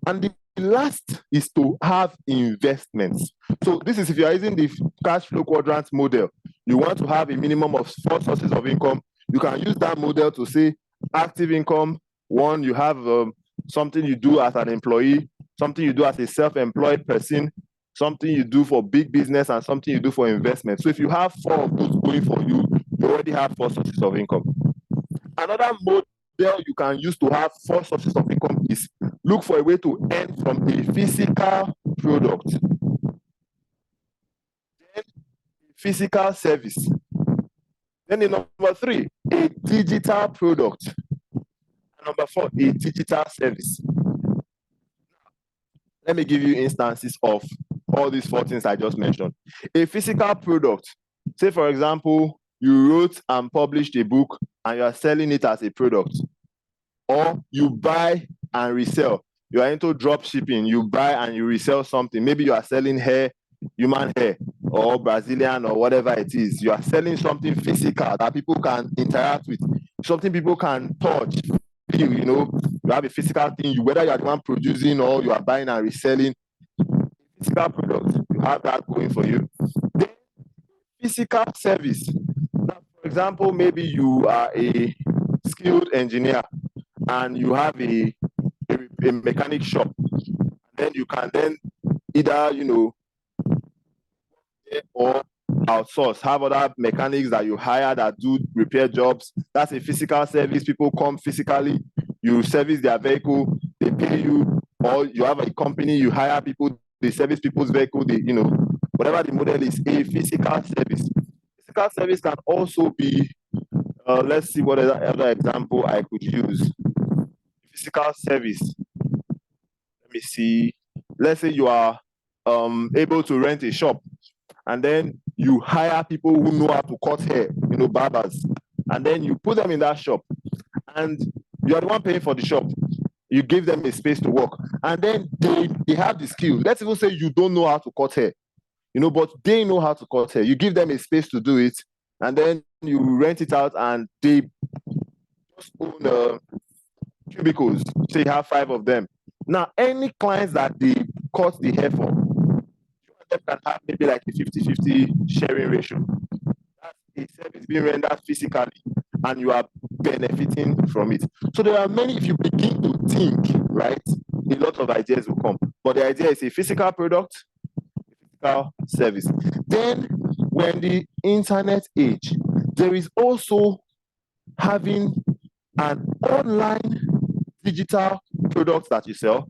And the last is to have investments. So this is if you are using the cash flow quadrant model, you want to have a minimum of 4 sources of income. You can use that model to say active income. One, you have something you do as an employee, something you do as a self-employed person, something you do for big business, and something you do for investment. So if you have 4 of those going for you, you already have 4 sources of income. Another model you can use to have 4 sources of income is look for a way to earn from a physical product, then physical service. Then in number 3, a digital product. And number 4, a digital service. Let me give you instances of all these 4 things I just mentioned. A physical product, say for example, you wrote and published a book and you are selling it as a product. Or you buy and resell. You are into drop shipping, you buy and you resell something. Maybe you are selling hair, human hair, or Brazilian, or whatever it is. You are selling something physical that people can interact with, something people can touch, feel, you have a physical thing, whether you are the one producing or you are buying and reselling physical products, you have that going for you. Then physical service. Now, for example, maybe you are a skilled engineer and you have a mechanic shop. Then you can then either, or outsource, have other mechanics that you hire that do repair jobs. That's a physical service. People come physically, you service their vehicle, they pay you, or you have a company, you hire people, they service people's vehicle, whatever the model is, a physical service. Physical service can also be, let's see what other example I could use. Physical service. Let me see. Let's say you are able to rent a shop, and then you hire people who know how to cut hair, barbers, and then you put them in that shop, and you are the one paying for the shop. You give them a space to work, and then they have the skill. Let's even say you don't know how to cut hair, but they know how to cut hair. You give them a space to do it, and then you rent it out, and they just own cubicles. So you have 5 of them. Now, any clients that they cut the hair for, them can have maybe like a 50-50 sharing ratio. That's a service being rendered physically, and you are benefiting from it. So there are many, if you begin to think, right, a lot of ideas will come. But the idea is a physical product, a physical service. Then, when the internet age, there is also having an online digital product that you sell.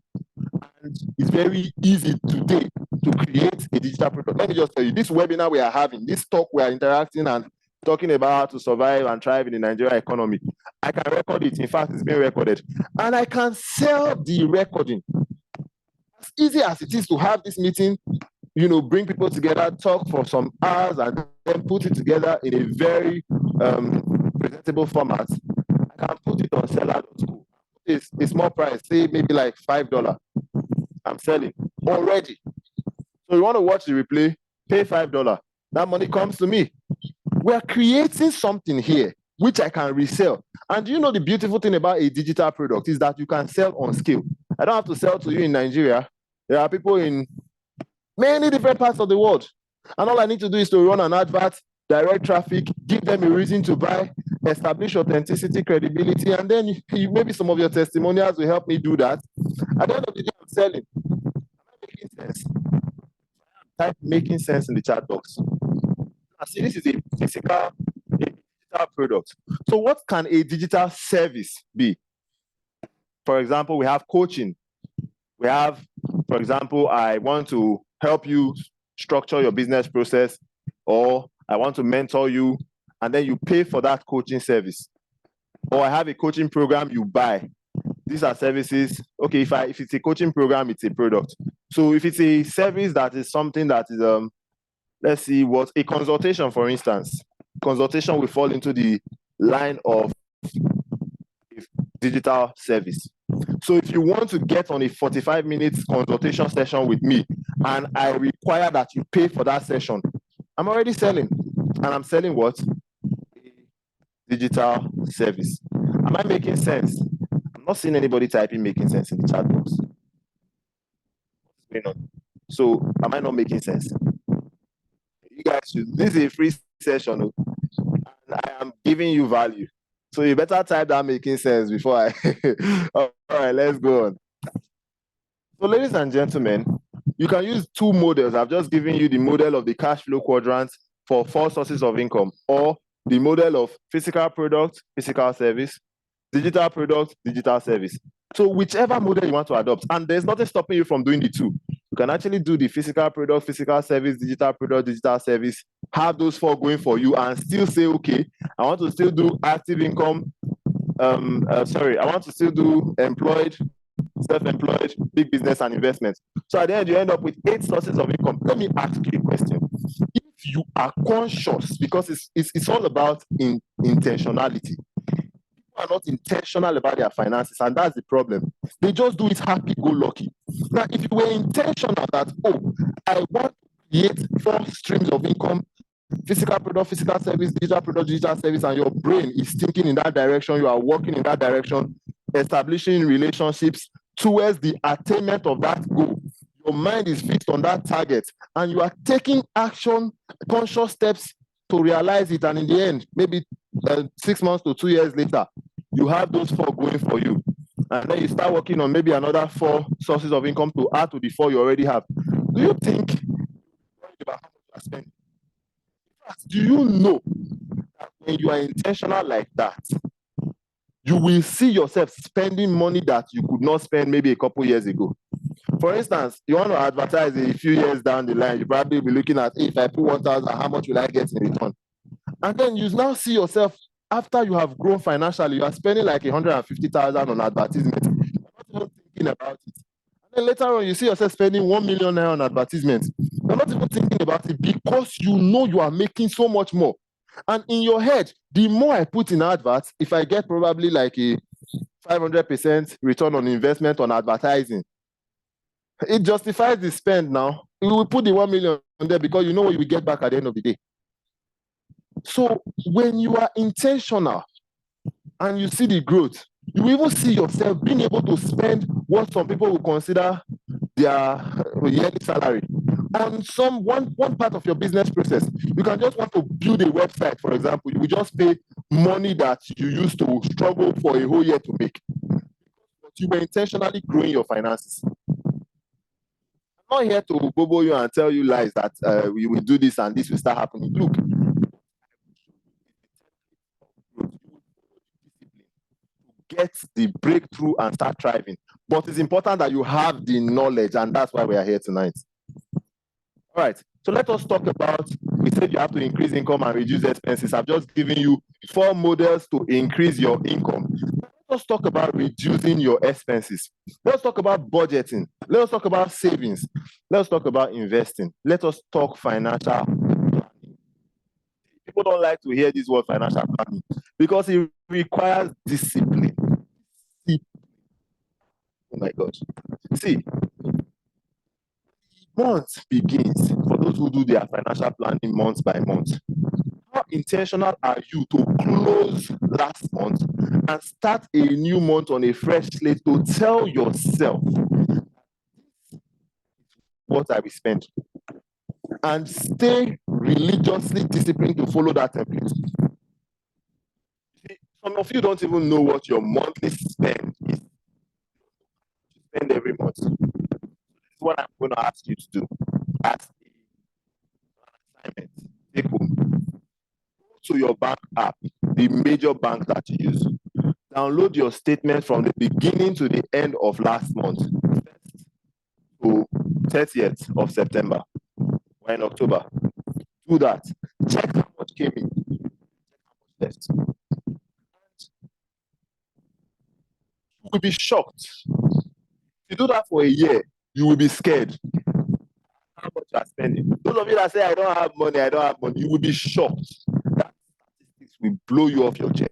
And it's very easy today to create a digital product. Let me just tell you, this webinar we are having, this talk we are interacting and talking about how to survive and thrive in the Nigerian economy. I can record it. In fact, it's being recorded. And I can sell the recording. As easy as it is to have this meeting, bring people together, talk for some hours, and then put it together in a very presentable format. I can put it on seller.co. It's a small price, say maybe like $5. I'm selling already. So you want to watch the replay, pay $5. That money comes to me. We are creating something here which I can resell. And you know the beautiful thing about a digital product is that you can sell on scale. I don't have to sell to you in Nigeria. There are people in many different parts of the world. And all I need to do is to run an advert, direct traffic, give them a reason to buy, establish authenticity, credibility, and then maybe some of your testimonials will help me do that. At the end of the day, I'm selling. Am I making sense? Type making sense in the chat box. Now, see, this is a digital product. So what can a digital service be? For example, we have coaching. We have, for example, I want to help you structure your business process, or I want to mentor you, and then you pay for that coaching service. Or I have a coaching program you buy. These are services. Okay, if it's a coaching program, it's a product. So if it's a service that is something that is, let's see, what a consultation, for instance. Consultation will fall into the line of digital service. So if you want to get on a 45 minutes consultation session with me, and I require that you pay for that session, I'm already selling. And I'm selling what? A digital service. Am I making sense? I'm not seeing anybody typing making sense in the chat box. What's going on? So am I not making sense? You guys should, this is a free session, and I am giving you value. So you better type that making sense before I all right, let's go on. So ladies and gentlemen, you can use two models. I've just given you the model of the cash flow quadrant for 4 sources of income, or the model of physical product, physical service, digital product, digital service. So whichever model you want to adopt, and there's nothing stopping you from doing the two. You can actually do the physical product, physical service, digital product, digital service, have those 4 going for you, and still say, okay, I want to still do active income. I want to still do employed, self-employed, big business, and investments. So at the end, you end up with 8 sources of income. Let me ask you a question. If you are conscious, because it's all about intentionality. People are not intentional about their finances, and that's the problem. They just do it happy-go-lucky. Now, if you were intentional that, oh, I want to create 4 streams of income, physical product, physical service, digital product, digital service, and your brain is thinking in that direction, you are working in that direction, establishing relationships towards the attainment of that goal. Your mind is fixed on that target, and you are taking action, conscious steps to realize it, and in the end, maybe 6 months to 2 years later, you have those 4 going for you. And then you start working on maybe another 4 sources of income to add to the 4 you already have. Do you think about how much you are spending? Do you know that when you are intentional like that, you will see yourself spending money that you could not spend maybe a couple years ago? For instance, you want to advertise a few years down the line, you probably be looking at, hey, if I put 1,000, how much will I get in return? And then you now see yourself, after you have grown financially, you are spending like 150,000 on advertisement. You're not even thinking about it. And then later on, you see yourself spending 1 million naira on advertisements. You're not even thinking about it because you know you are making so much more. And in your head, the more I put in adverts, if I get probably like a 500% return on investment on advertising, it justifies the spend now. You will put the 1 million there because you know what you will get back at the end of the day. So when you are intentional and you see the growth, you will even see yourself being able to spend what some people will consider their yearly salary on one part of your business process. You can just want to build a website, for example. You will just pay money that you used to struggle for a whole year to make. But you were intentionally growing your finances. I'm not here to bobo you and tell you lies that we will do this and this will start happening. Look, get the breakthrough and start thriving. But it's important that you have the knowledge, and that's why we are here tonight. All right, so let us talk about, we said you have to increase income and reduce expenses. I've just given you 4 models to increase your income. Let us talk about reducing your expenses. Let's talk about budgeting. Let us talk about savings. Let's talk about investing. Let us talk financial planning. People don't like to hear this word financial planning because it requires discipline. Oh my God. See, month begins, for those who do their financial planning month by month, how intentional are you to close last month and start a new month on a fresh slate to tell yourself what I will spend and stay religiously disciplined to follow that template? See, some of you don't even know what your monthly spend is. You spend every month. So this is what I'm going to ask you to do as an assignment. Take home. Go to your bank app, the major bank that you use. Download your statement from the beginning to the end of last month, to 30th of September. We're in October. Do that. Check how much came in. Check how much left. You will be shocked. If you do that for a year, you will be scared how much you are spending. Those of you that say, I don't have money, you will be shocked. That statistics will blow you off your chair.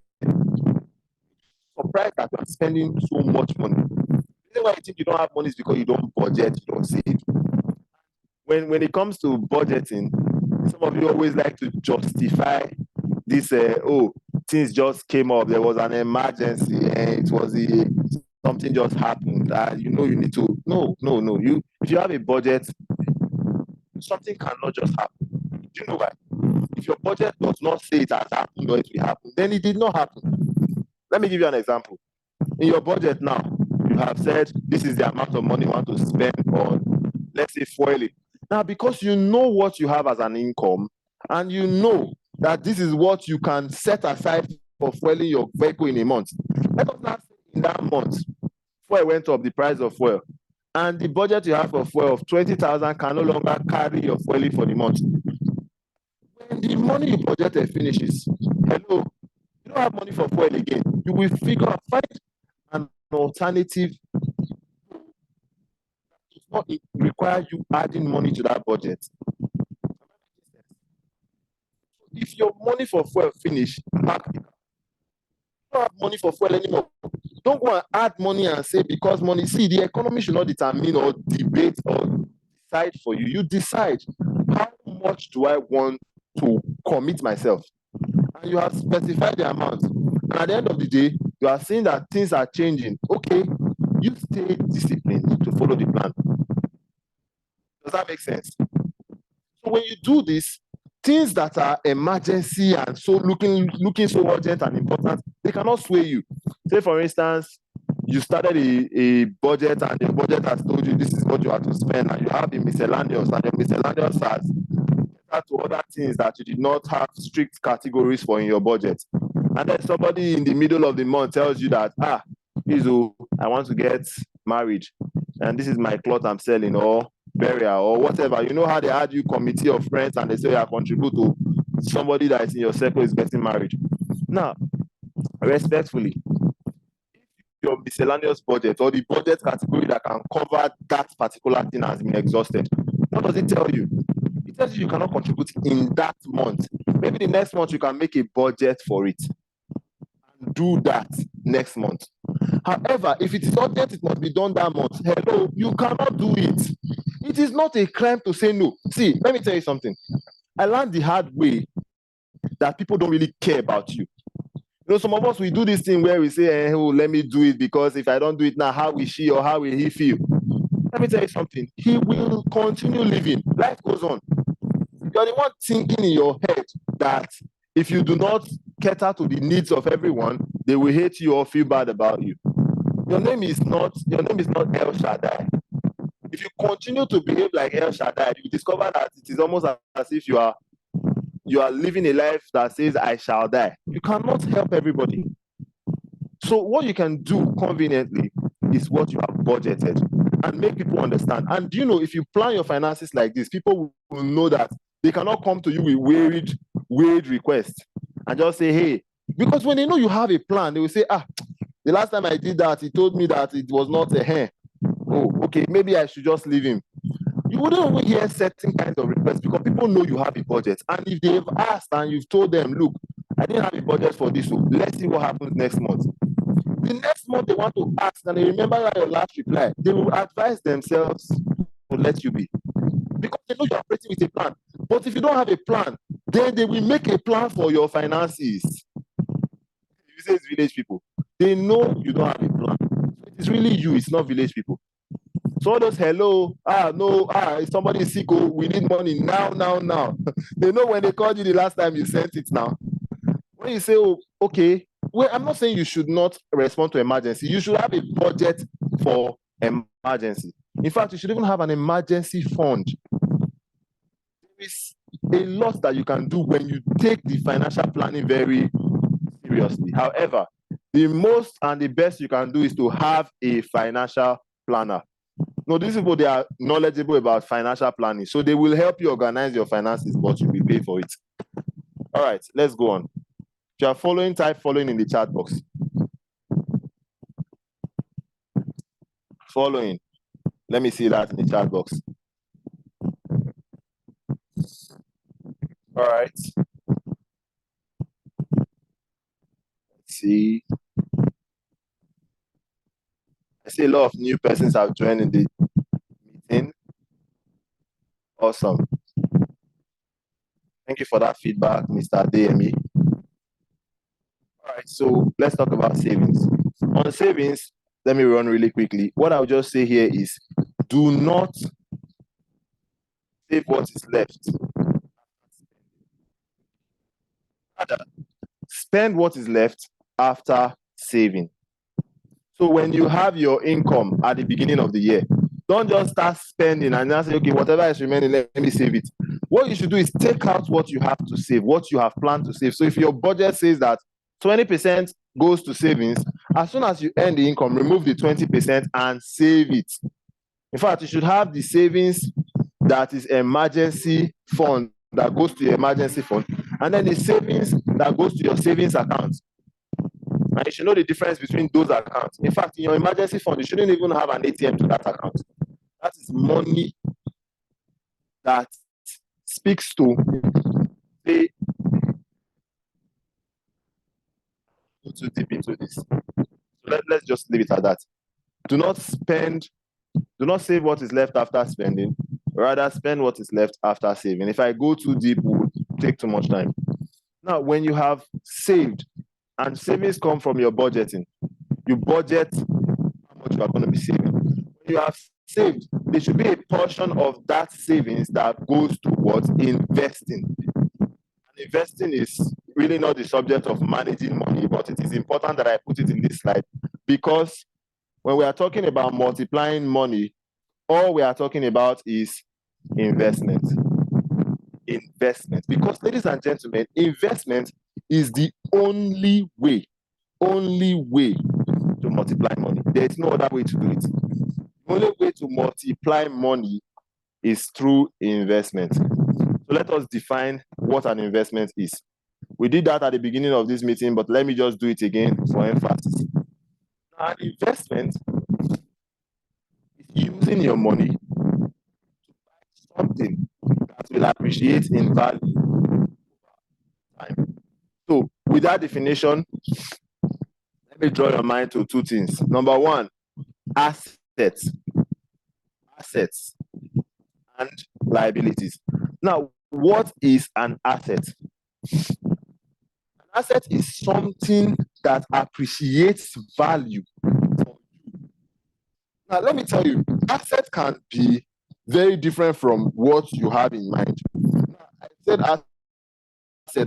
Surprised that you are spending so much money. The reason why you think you don't have money is because you don't budget, you don't save. When it comes to budgeting, some of you always like to justify this, things just came up, there was an emergency, and it was something just happened. You need to, no. If you have a budget, something cannot just happen. Do you know why? If your budget does not say it has happened or it will happen, then it did not happen. Let me give you an example. In your budget now, you have said this is the amount of money you want to spend on, let's say, fueling. Now, because you know what you have as an income, and you know that this is what you can set aside for fueling your vehicle in a month. Let us not say in that month, fuel went up, the price of fuel, and the budget you have for fuel of 20,000 can no longer carry your fueling for the month. When the money you budgeted finishes, hello, you don't have money for fuel again. You will find an alternative. It does not require you adding money to that budget. If your money for fuel finish, park it. You don't have money for fuel anymore. Don't go and add money and say because money. See, the economy should not determine or debate or decide for you. You decide how much do I want to commit myself, and you have specified the amount. And at the end of the day, you are seeing that things are changing. Okay, you stay disciplined to follow the plan. Does that make sense? So when you do this, things that are emergency and so looking so urgent and important, they cannot sway you. Say, for instance, you started a budget and the budget has told you this is what you have to spend, and you have the miscellaneous, and your miscellaneous has to other things that you did not have strict categories for in your budget. And then somebody in the middle of the month tells you that, Izu, I want to get married, and this is my cloth I'm selling, or burial, or whatever. You know how they add you committee of friends and they say I contribute to somebody that is in your circle is getting married. Now, respectfully, if your miscellaneous budget or the budget category that can cover that particular thing has been exhausted, what does it tell you? It tells you cannot contribute in that month. Maybe the next month you can make a budget for it and do that next month. However, if it is urgent, it must be done that month. Hello, you cannot do it. It is not a crime to say no. See, let me tell you something. I learned the hard way that people don't really care about you. You know, some of us, we do this thing where we say, let me do it because if I don't do it now, how will she or how will he feel? Let me tell you something. He will continue living. Life goes on. You're the one thinking in your head that if you do not cater to the needs of everyone, they will hate you or feel bad about you. Your name is not El Shaddai. If you continue to behave like El Shaddai, you discover that it is almost as if you are living a life that says, I shall die. You cannot help everybody. So what you can do conveniently is what you have budgeted and make people understand. And you know, if you plan your finances like this, people will know that they cannot come to you with weird requests and just say, hey, because when they know you have a plan, they will say, the last time I did that, he told me that it was not a hair. Oh, okay, maybe I should just leave him. You wouldn't even hear certain kinds of requests because people know you have a budget. And if they've asked and you've told them, look, I didn't have a budget for this, so let's see what happens next month. The next month they want to ask and they remember your last reply, they will advise themselves to let you be. because they know you're operating with a plan. But if you don't have a plan, then they will make a plan for your finances. If you say it's village people, they know you don't have a plan. So it's really you, it's not village people. So all those hello, somebody is sick, oh, we need money now. They know when they called you the last time you sent it now. When you say, oh, okay, well, I'm not saying you should not respond to emergency. You should have a budget for emergency. In fact, you should even have an emergency fund. There is a lot that you can do when you take the financial planning very seriously. However, the most and the best you can do is to have a financial planner. No, these people, they are knowledgeable about financial planning, so they will help you organize your finances, but you will pay for it. All right, let's go on. If you are following, type following in the chat box. Following. Let me see that in the chat box. All right. Let's see. I see a lot of new persons have joined in the meeting. Awesome. Thank you for that feedback, Mr. 𝗶𝗀𝗻𝗁. All right, so let's talk about savings. On savings, let me run really quickly. What I'll just say here is, do not save what is left. Rather, spend what is left after saving. So when you have your income at the beginning of the year, don't just start spending and then say, okay, whatever is remaining, let me save it. What you should do is take out what you have to save, what you have planned to save. So if your budget says that 20% goes to savings, as soon as you earn the income, remove the 20% and save it. In fact, you should have the savings that is emergency fund that goes to your emergency fund, and then the savings that goes to your savings account. And you should know the difference between those accounts. In fact, in your emergency fund, you shouldn't even have an ATM to that account. That is money that speaks to the too deep into this. So let's just leave it at that. Do not save what is left after spending. Rather, spend what is left after saving. If I go too deep, it would take too much time. Now, when you have saved, and savings come from your budgeting, you budget how much you are going to be saving. When you have saved, there should be a portion of that savings that goes towards investing. And investing is really not the subject of managing money, but it is important that I put it in this slide, because when we are talking about multiplying money, all we are talking about is investment. Investment. Because, ladies and gentlemen, investment is the only way to multiply money. There is no other way to do it. The only way to multiply money is through investment. So let us define what an investment is. We did that at the beginning of this meeting, but let me just do it again for emphasis. An investment is using your money to buy something that will appreciate in value over time. So with that definition, let me draw your mind to two things. Number one, assets and liabilities. Now, what is an asset? An asset is something that appreciates value for you. Now, let me tell you, asset can be very different from what you have in mind. Now, I said asset,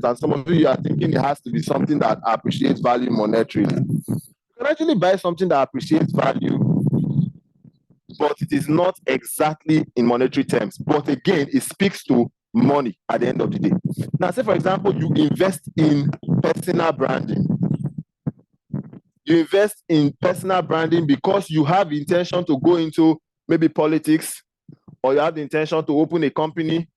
and some of you are thinking it has to be something that appreciates value monetarily. You can actually buy something that appreciates value, but it is not exactly in monetary terms. But again, it speaks to money at the end of the day. Now, say for example, you invest in personal branding. You invest in personal branding because you have the intention to go into maybe politics, or you have the intention to open a company,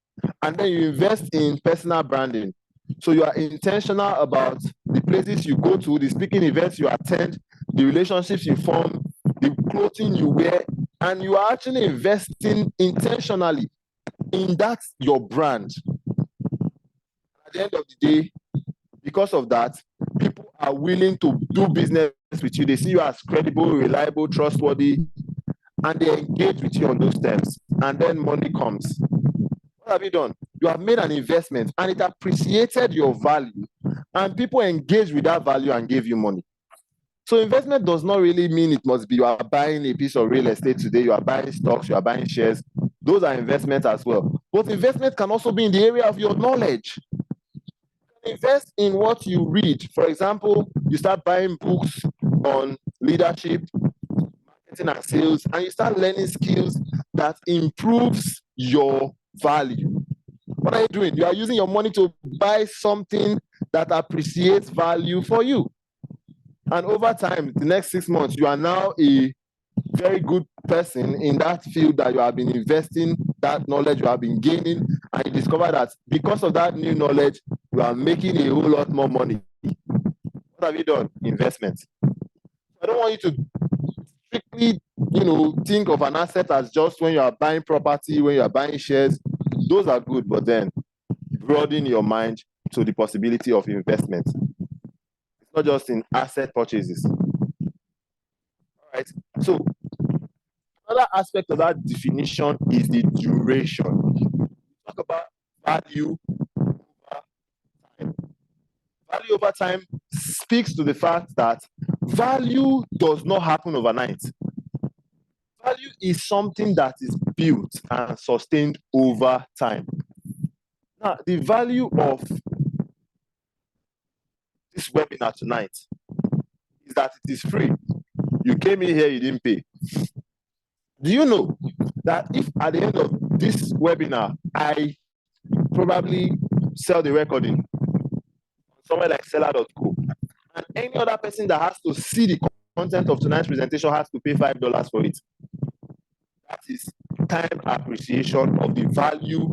and then you invest in personal branding. So you are intentional about the places you go to, the speaking events you attend, the relationships you form, the clothing you wear, and you are actually investing intentionally in that, your brand. At the end of the day, because of that, people are willing to do business with you. They see you as credible, reliable, trustworthy, and they engage with you on those terms. And then money comes. What have you done? You have made an investment and it appreciated your value, and people engage with that value and gave you money. So investment does not really mean it must be you are buying a piece of real estate today, you are buying stocks, you are buying shares. Those are investments as well. But investment can also be in the area of your knowledge. Invest in what you read. For example, you start buying books on leadership, marketing and sales, and you start learning skills that improves your value. What are you doing? You are using your money to buy something that appreciates value for you. And over time, the next 6 months, you are now a very good person in that field that you have been investing, that knowledge you have been gaining, and you discover that because of that new knowledge, you are making a whole lot more money. What have you done? Investment. I don't want you to strictly, think of an asset as just when you are buying property, when you are buying shares. Those are good, but then broaden your mind to the possibility of investment. It's not just in asset purchases. All right. So another aspect of that definition is the duration. We talk about value over time. Value over time speaks to the fact that value does not happen overnight. Value is something that is built and sustained over time. Now, the value of this webinar tonight is that it is free. You came in here, you didn't pay. Do you know that if at the end of this webinar, I probably sell the recording somewhere like seller.co, and any other person that has to see the content of tonight's presentation has to pay $5 for it? That is time appreciation of the value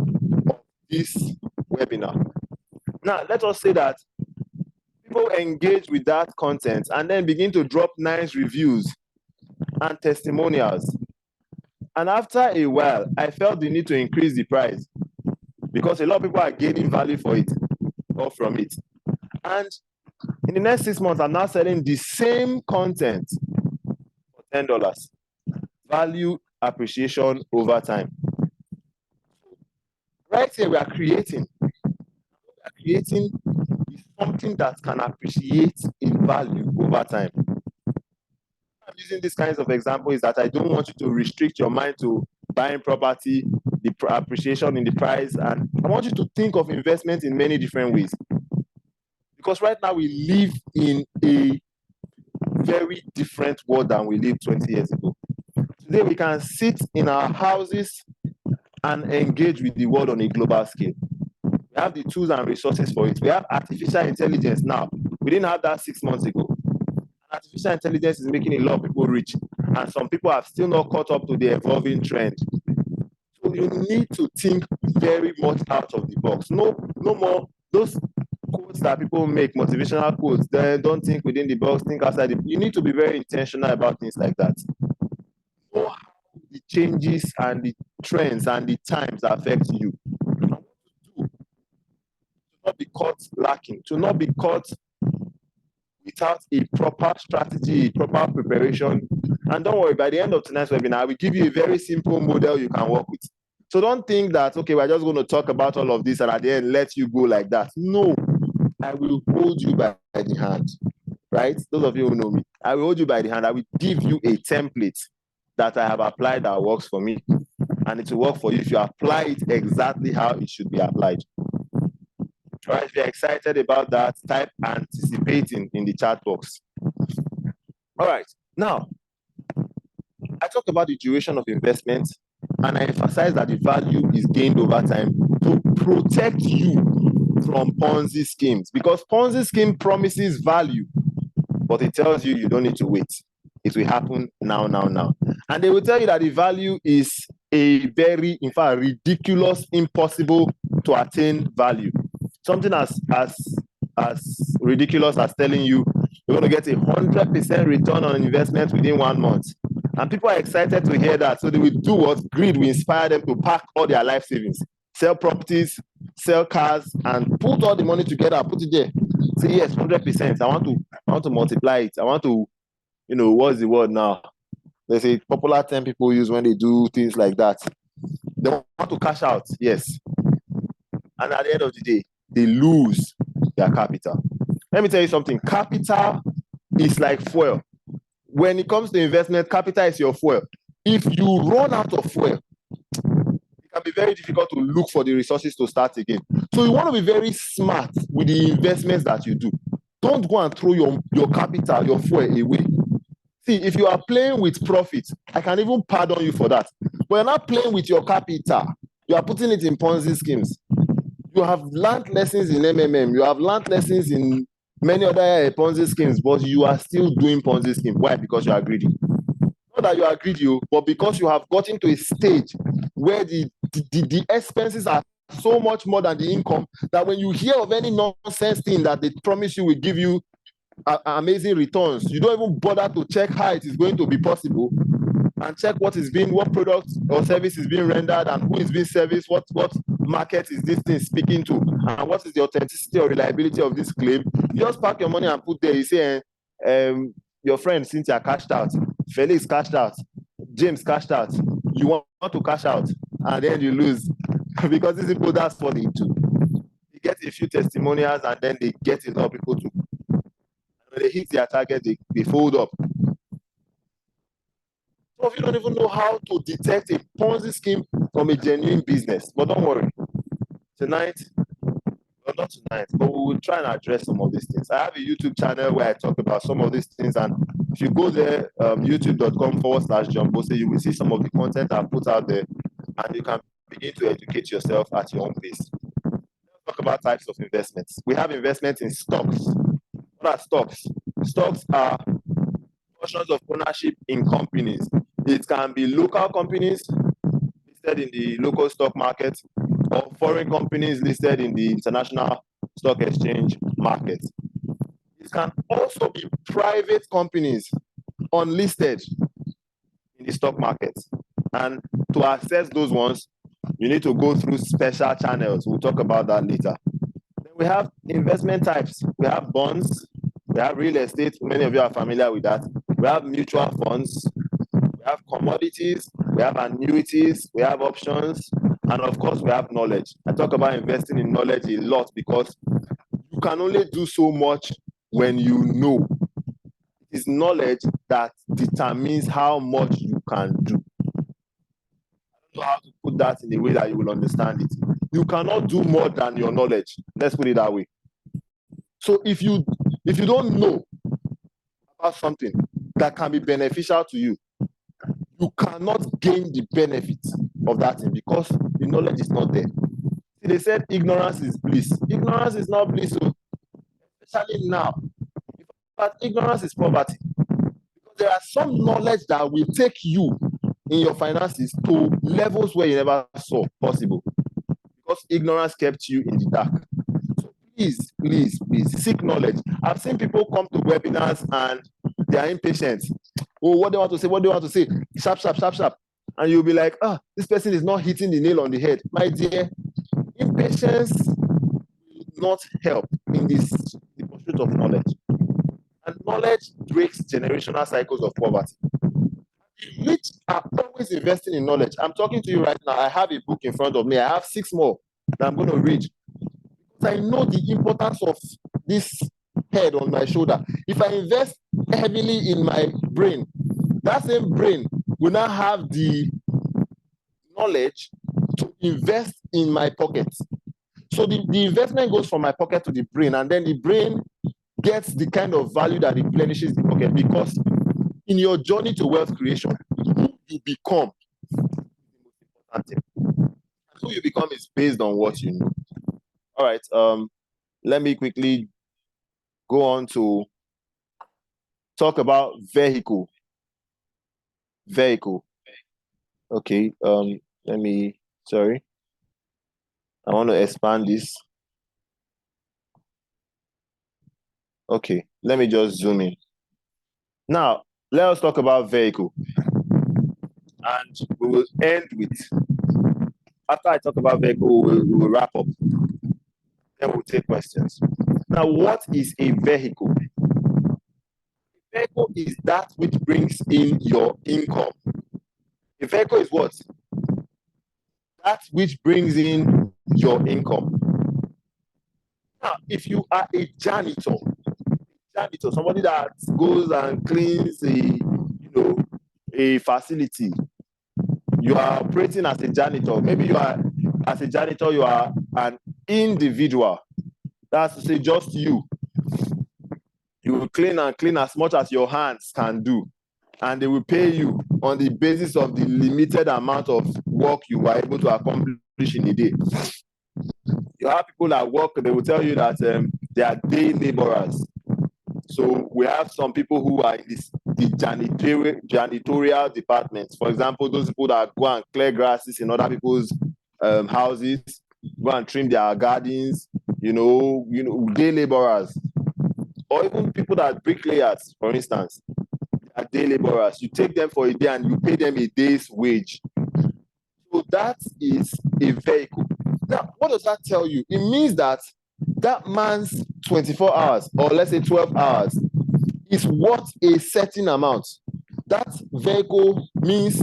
of this webinar. Now, let us say that people engage with that content and then begin to drop nice reviews and testimonials. And after a while, I felt the need to increase the price because a lot of people are gaining value for it or from it. And in the next 6 months, I'm now selling the same content for $10. Value appreciation over time. Right here, we are creating something that can appreciate in value over time. I'm using these kinds of examples is that I don't want you to restrict your mind to buying property, the appreciation in the price, and I want you to think of investment in many different ways. Because right now we live in a very different world than we lived 20 years ago. Today we can sit in our houses and engage with the world on a global scale. We have the tools and resources for it. We have artificial intelligence now. We didn't have that 6 months ago. Artificial intelligence is making a lot of people rich, and some people have still not caught up to the evolving trend. So you need to think very much out of the box. No more those quotes that people make, motivational quotes. Then don't think within the box, think outside it. You need to be very intentional about things like that. Know how the changes and the trends and the times affect you. And what to do to not be caught lacking, to not be caught without a proper strategy, proper preparation. And don't worry, by the end of tonight's webinar, I will give you a very simple model you can work with. So don't think that, okay, we're just going to talk about all of this and at the end let you go like that. No, I will hold you by the hand, right? Those of you who know me, I will hold you by the hand. I will give you a template that I have applied that works for me. And it will work for you if you apply it exactly how it should be applied. All right, if you're excited about that, type anticipating in the chat box. All right, now, I talked about the duration of investment, and I emphasize that the value is gained over time to protect you from Ponzi schemes, because Ponzi scheme promises value, but it tells you you don't need to wait. It will happen now. And they will tell you that the value is a very, in fact, ridiculous, impossible to attain value. Something as ridiculous as telling you you're going to get 100% return on investment within 1 month. And people are excited to hear that. So they will do what? Greed will inspire them to pack all their life savings, sell properties, sell cars, and put all the money together, put it there. Say, yes, 100%. I want to multiply it. I want to, what's the word now? There's a popular term people use when they do things like that. They want to cash out. Yes. and at the end of the day, they lose their capital. Let me tell you something. Capital is like fuel. When it comes to investment, capital is your fuel. If you run out of fuel, it can be very difficult to look for the resources to start again. So you want to be very smart with the investments that you do. Don't go and throw your capital, your fuel away. See, if you are playing with profit, I can even pardon you for that. But you're not playing with your capital. You are putting it in Ponzi schemes. You have learned lessons in MMM. You have learned lessons in many other Ponzi schemes, but you are still doing Ponzi scheme. Why? Because you are greedy. Not that you are greedy, but because you have gotten to a stage where the expenses are so much more than the income that when you hear of any nonsense thing that they promise you will give you amazing returns, you don't even bother to check how it is going to be possible and check what product or service is being rendered and who is being serviced, what market is this thing speaking to, and what is the authenticity or reliability of this claim. You just pack your money and put there. You say, your friend Cynthia cashed out, Felix cashed out, James cashed out. You want to cash out, and then you lose because these people, that's what they do. They get a few testimonials and then they get enough people to. When they hit their target, they fold up. So if you don't even know how to detect a Ponzi scheme from a genuine business, but don't worry. Tonight, well, not tonight, but we will try and address some of these things. I have a YouTube channel where I talk about some of these things, and if you go there, youtube.com/𝗁𝗶𝘀𝗀𝗶, you will see some of the content I've put out there, and you can begin to educate yourself at your own pace. Let's talk about types of investments. We have investments in stocks. What are stocks? Stocks are portions of ownership in companies. It can be local companies listed in the local stock market or foreign companies listed in the international stock exchange market. It can also be private companies unlisted in the stock market. And to access those ones, you need to go through special channels. We'll talk about that later. Then we have investment types. We have bonds. We have real estate. Many of you are familiar with that. We have mutual funds. We have commodities. We have annuities. We have options. And of course, we have knowledge. I talk about investing in knowledge a lot because you can only do so much when you know. It is knowledge that determines how much you can do. I don't know how to put that in a way that you will understand it. You cannot do more than your knowledge. Let's put it that way. So if you don't know about something that can be beneficial to you, you cannot gain the benefits of that thing because the knowledge is not there. See, they said ignorance is bliss. Ignorance is not bliss, especially now. But ignorance is poverty. Because there are some knowledge that will take you in your finances to levels where you never saw possible. Because ignorance kept you in the dark. Please seek knowledge. I've seen people come to webinars and they are impatient. Oh, what do they want to say? Sharp. And you'll be like, this person is not hitting the nail on the head. My dear, impatience will not help in the pursuit of knowledge. And knowledge breaks generational cycles of poverty. The rich are always investing in knowledge. I'm talking to you right now. I have a book in front of me. I have 6 more that I'm going to read. I know the importance of this head on my shoulder. If I invest heavily in my brain, that same brain will now have the knowledge to invest in my pocket. So the investment goes from my pocket to the brain, and then the brain gets the kind of value that replenishes the pocket, because in your journey to wealth creation, who you become is the most important thing. Who you become is based on what you know. All right, let me quickly go on to talk about vehicle. Okay, sorry. I want to expand this. Okay, let me just zoom in. Now, let us talk about vehicle. And we will end with, after I talk about vehicle, we will wrap up. Then we'll take questions. Now, what is a vehicle? A vehicle is that which brings in your income. A vehicle is what? That which brings in your income. Now, if you are a janitor, somebody that goes and cleans a facility, you are operating as a janitor. Maybe you are an individual. That's to say, just you. You will clean and clean as much as your hands can do, and they will pay you on the basis of the limited amount of work you are able to accomplish in a day. You have people that work, they will tell you that they are day laborers. So we have some people who are in the janitorial departments. For example, those people that go and clear grasses in other people's houses, go and trim their gardens, day laborers. Or even people that are bricklayers, for instance, are day laborers. You take them for a day and you pay them a day's wage. So that is a vehicle. Now, what does that tell you? It means that man's 24 hours, or let's say 12 hours, is worth a certain amount. That vehicle means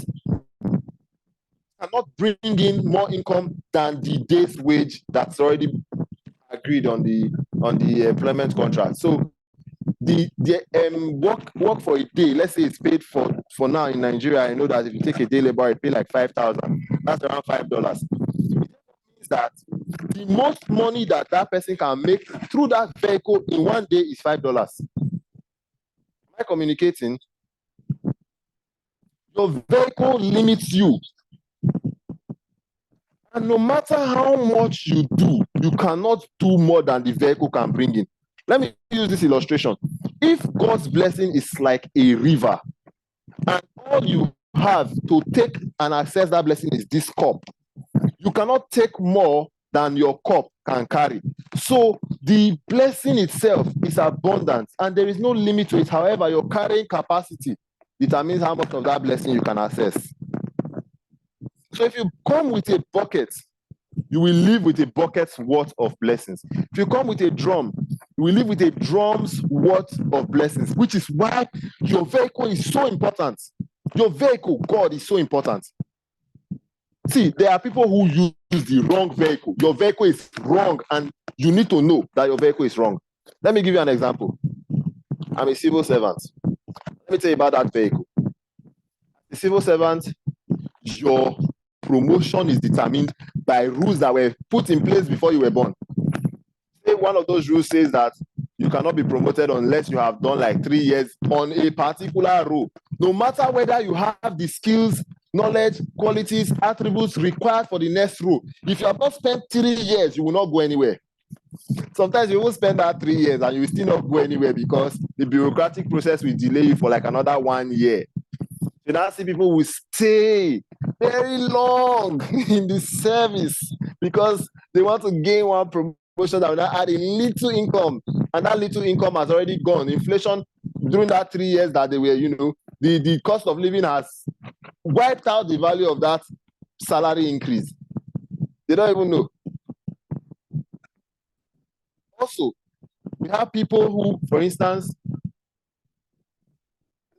cannot bring in more income than the day's wage that's already agreed on the employment contract. So the work for a day, let's say it's paid for now in Nigeria. I know that if you take a day labor, it pay like 5,000. That's around $5. That the most money that person can make through that vehicle in one day is $5. Am I communicating? Your vehicle limits you, and no matter how much you do, you cannot do more than the vehicle can bring in. Let me use this illustration. If God's blessing is like a river, and all you have to take and access that blessing is this cup, you cannot take more than your cup can carry. So the blessing itself is abundant, and there is no limit to it. However, your carrying capacity determines how much of that blessing you can access. So if you come with a bucket, you will live with a bucket's worth of blessings. If you come with a drum, you will live with a drum's worth of blessings, which is why your vehicle is so important. Your vehicle, God, is so important. See, there are people who use the wrong vehicle. Your vehicle is wrong, and you need to know that your vehicle is wrong. Let me give you an example. I'm a civil servant. Let me tell you about that vehicle. A civil servant, your promotion is determined by rules that were put in place before you were born. Say one of those rules says that you cannot be promoted unless you have done like 3 years on a particular role. No matter whether you have the skills, knowledge, qualities, attributes required for the next role. If you have not spent 3 years, you will not go anywhere. Sometimes you will spend that 3 years and you will still not go anywhere because the bureaucratic process will delay you for like another 1 year. You now see people will stay very long in the service because they want to gain one promotion that will not add a little income, and that little income has already gone. Inflation during that 3 years that they were, the cost of living has wiped out the value of that salary increase. They don't even know. Also, we have people who, for instance,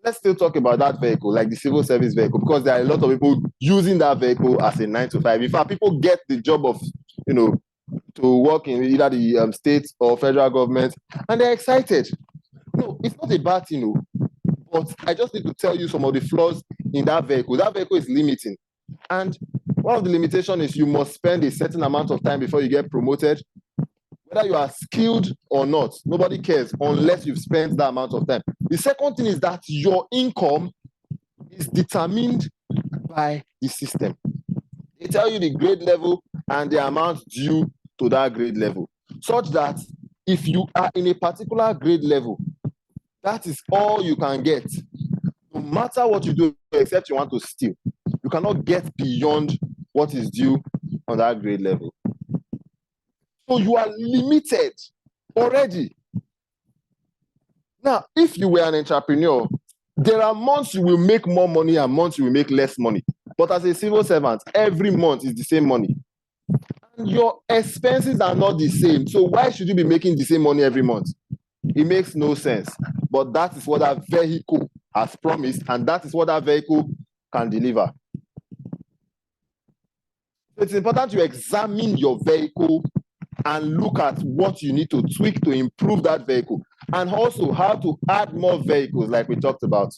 let's still talk about that vehicle, like the civil service vehicle, because there are a lot of people using that vehicle as a 9 to 5. In fact, people get the job of, to work in either the state or federal government, and they're excited. No, it's not a bad thing, but I just need to tell you some of the flaws in that vehicle. That vehicle is limiting. And one of the limitations is you must spend a certain amount of time before you get promoted. Whether you are skilled or not, nobody cares unless you've spent that amount of time. The second thing is that your income is determined by the system. They tell you the grade level and the amount due to that grade level, such that if you are in a particular grade level, that is all you can get. No matter what you do, except you want to steal, you cannot get beyond what is due on that grade level. So you are limited already. Now, if you were an entrepreneur, there are months you will make more money and months you will make less money. But as a civil servant, every month is the same money. And your expenses are not the same. So why should you be making the same money every month? It makes no sense. But that is what that vehicle has promised, and that is what that vehicle can deliver. It's important to examine your vehicle and look at what you need to tweak to improve that vehicle, and also how to add more vehicles like we talked about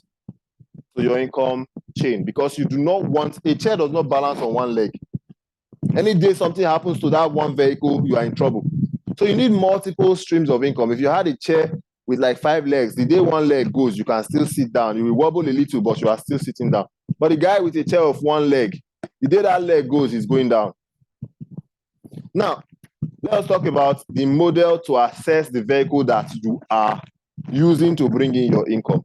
to your income chain, because you do not want, a chair does not balance on one leg. Any day something happens to that one vehicle, you are in trouble. So you need multiple streams of income. If you had a chair with like 5 legs, the day one leg goes, you can still sit down. You will wobble a little, but you are still sitting down. But the guy with a chair of 1 leg, the day that leg goes, he's going down. Now, let's talk about the model to assess the vehicle that you are using to bring in your income.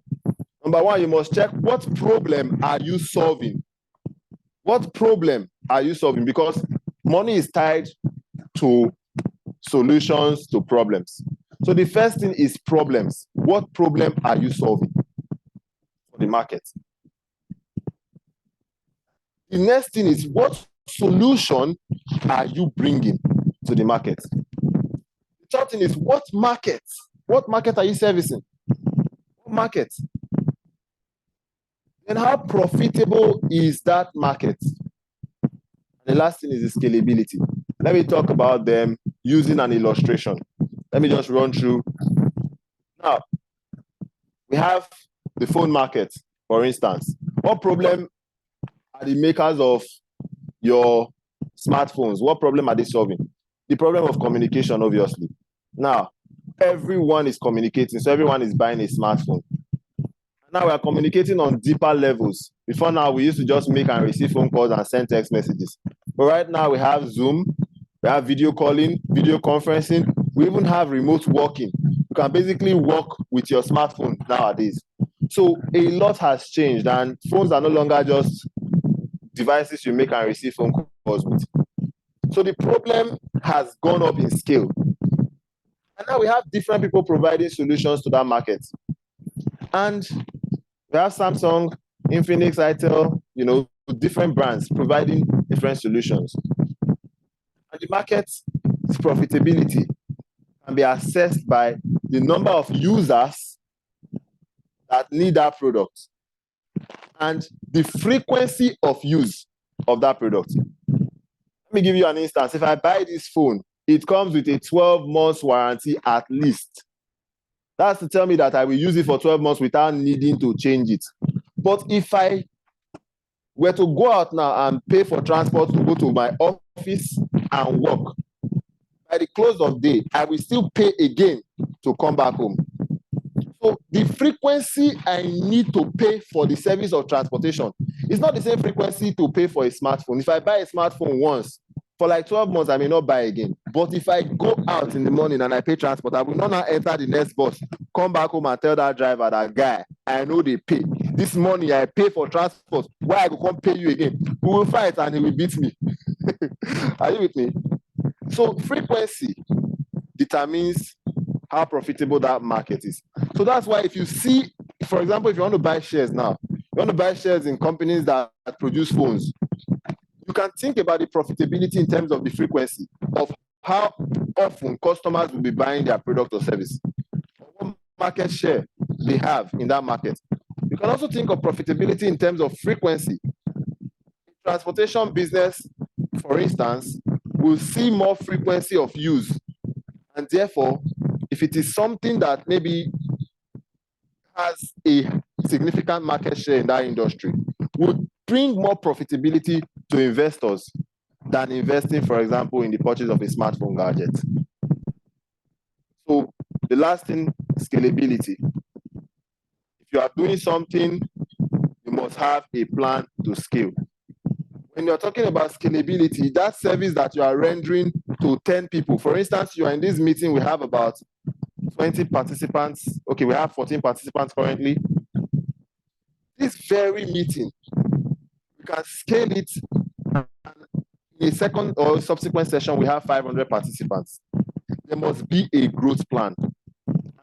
Number one, you must check what problem are you solving? What problem are you solving? Because money is tied to solutions to problems. So the first thing is problems. What problem are you solving for the market? The next thing is what solution are you bringing to the market? The third thing is what market? What market are you servicing? What market? And how profitable is that market? And the last thing is the scalability. Let me talk about them using an illustration. Let me just run through. Now, we have the phone market, for instance. What problem are the makers of your smartphones? What problem are they solving? The problem of communication, obviously. Now, everyone is communicating, so everyone is buying a smartphone. Now we are communicating on deeper levels. Before now, we used to just make and receive phone calls and send text messages. But right now, we have Zoom, we have video calling, video conferencing. We even have remote working. You can basically work with your smartphone nowadays. So a lot has changed, and phones are no longer just devices you make and receive phone calls with. So the problem has gone up in scale. And now we have different people providing solutions to that market. And we have Samsung, Infinix, itel, different brands providing different solutions. And the market's profitability can be assessed by the number of users that need that product and the frequency of use of that product. Let me give you an instance. If I buy this phone, it comes with a 12 months warranty at least. That's to tell me that I will use it for 12 months without needing to change it. But if I were to go out now and pay for transport to go to my office and work, by the close of the day, I will still pay again to come back home. So the frequency I need to pay for the service of transportation is not the same frequency to pay for a smartphone. If I buy a smartphone once, for like 12 months, I may not buy again. But if I go out in the morning and I pay transport, I will not now enter the next bus, come back home and tell that driver, that guy, I know they pay. This money I pay for transport, why I go come pay you again? We will fight and he will beat me. Are you with me? So frequency determines how profitable that market is. So that's why if you see, for example, if you want to buy shares now, you want to buy shares in companies that produce phones, you can think about the profitability in terms of the frequency of how often customers will be buying their product or service, what market share they have in that market. You can also think of profitability in terms of frequency. Transportation business, for instance, will see more frequency of use. And therefore, if it is something that maybe has a significant market share in that industry, would bring more profitability to investors than investing, for example, in the purchase of a smartphone gadget. So the last thing, scalability. If you are doing something, you must have a plan to scale. When you're talking about scalability, that service that you are rendering to 10 people, for instance, you are in this meeting, we have about 20 participants. Okay, we have 14 participants currently. This very meeting, we can scale it. In a second or subsequent session, we have 500 participants. There must be a growth plan.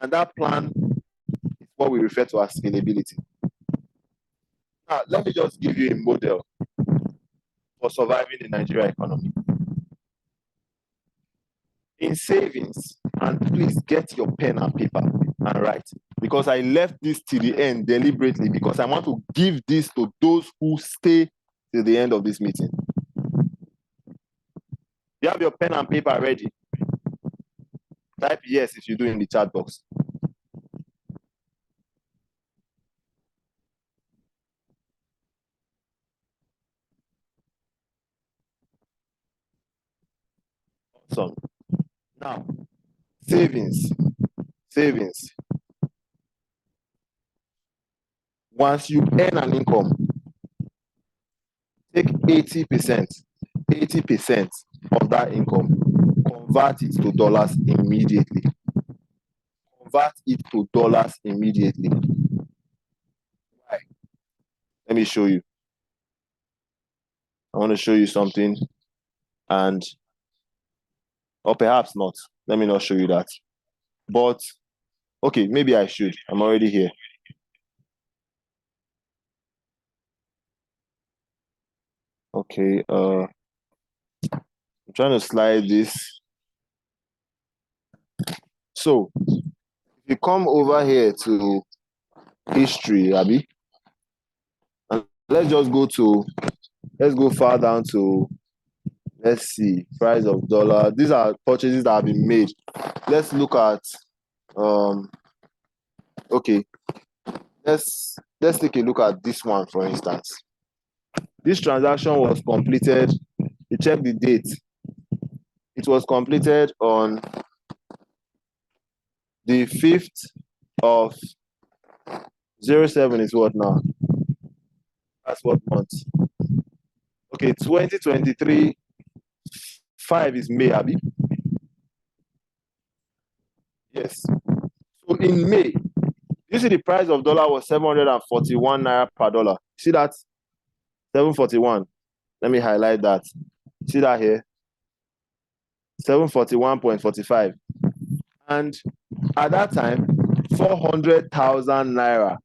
And that plan is what we refer to as scalability. Now, let me just give you a model for surviving the Nigerian economy. In savings, and please get your pen and paper and write, because I left this to the end deliberately because I want to give this to those who stay till the end of this meeting. You have your pen and paper ready. Type yes if you do in the chat box. Awesome. Now, savings. Once you earn an income, take 80% of that income, convert it to dollars immediately. Why? Let me show you. I want to show you something, or perhaps not. Let me not show you that. But, okay, maybe I should. I'm already here. Okay, I'm trying to slide this. So, if you come over here to history, Abby, and let's go far down to, let's see, price of dollar. These are purchases that have been made. Let's look at, okay, let's take a look at this one, for instance. This transaction was completed. You check the date. It was completed on the 5th of 07 is what now? That's what month? Okay, 2023, 5 is May, Abby. Yes. So in May, you see the price of dollar was 741 naira per dollar. See that? 741. Let me highlight that. See that here? 741.45. And at that time, 400,000 naira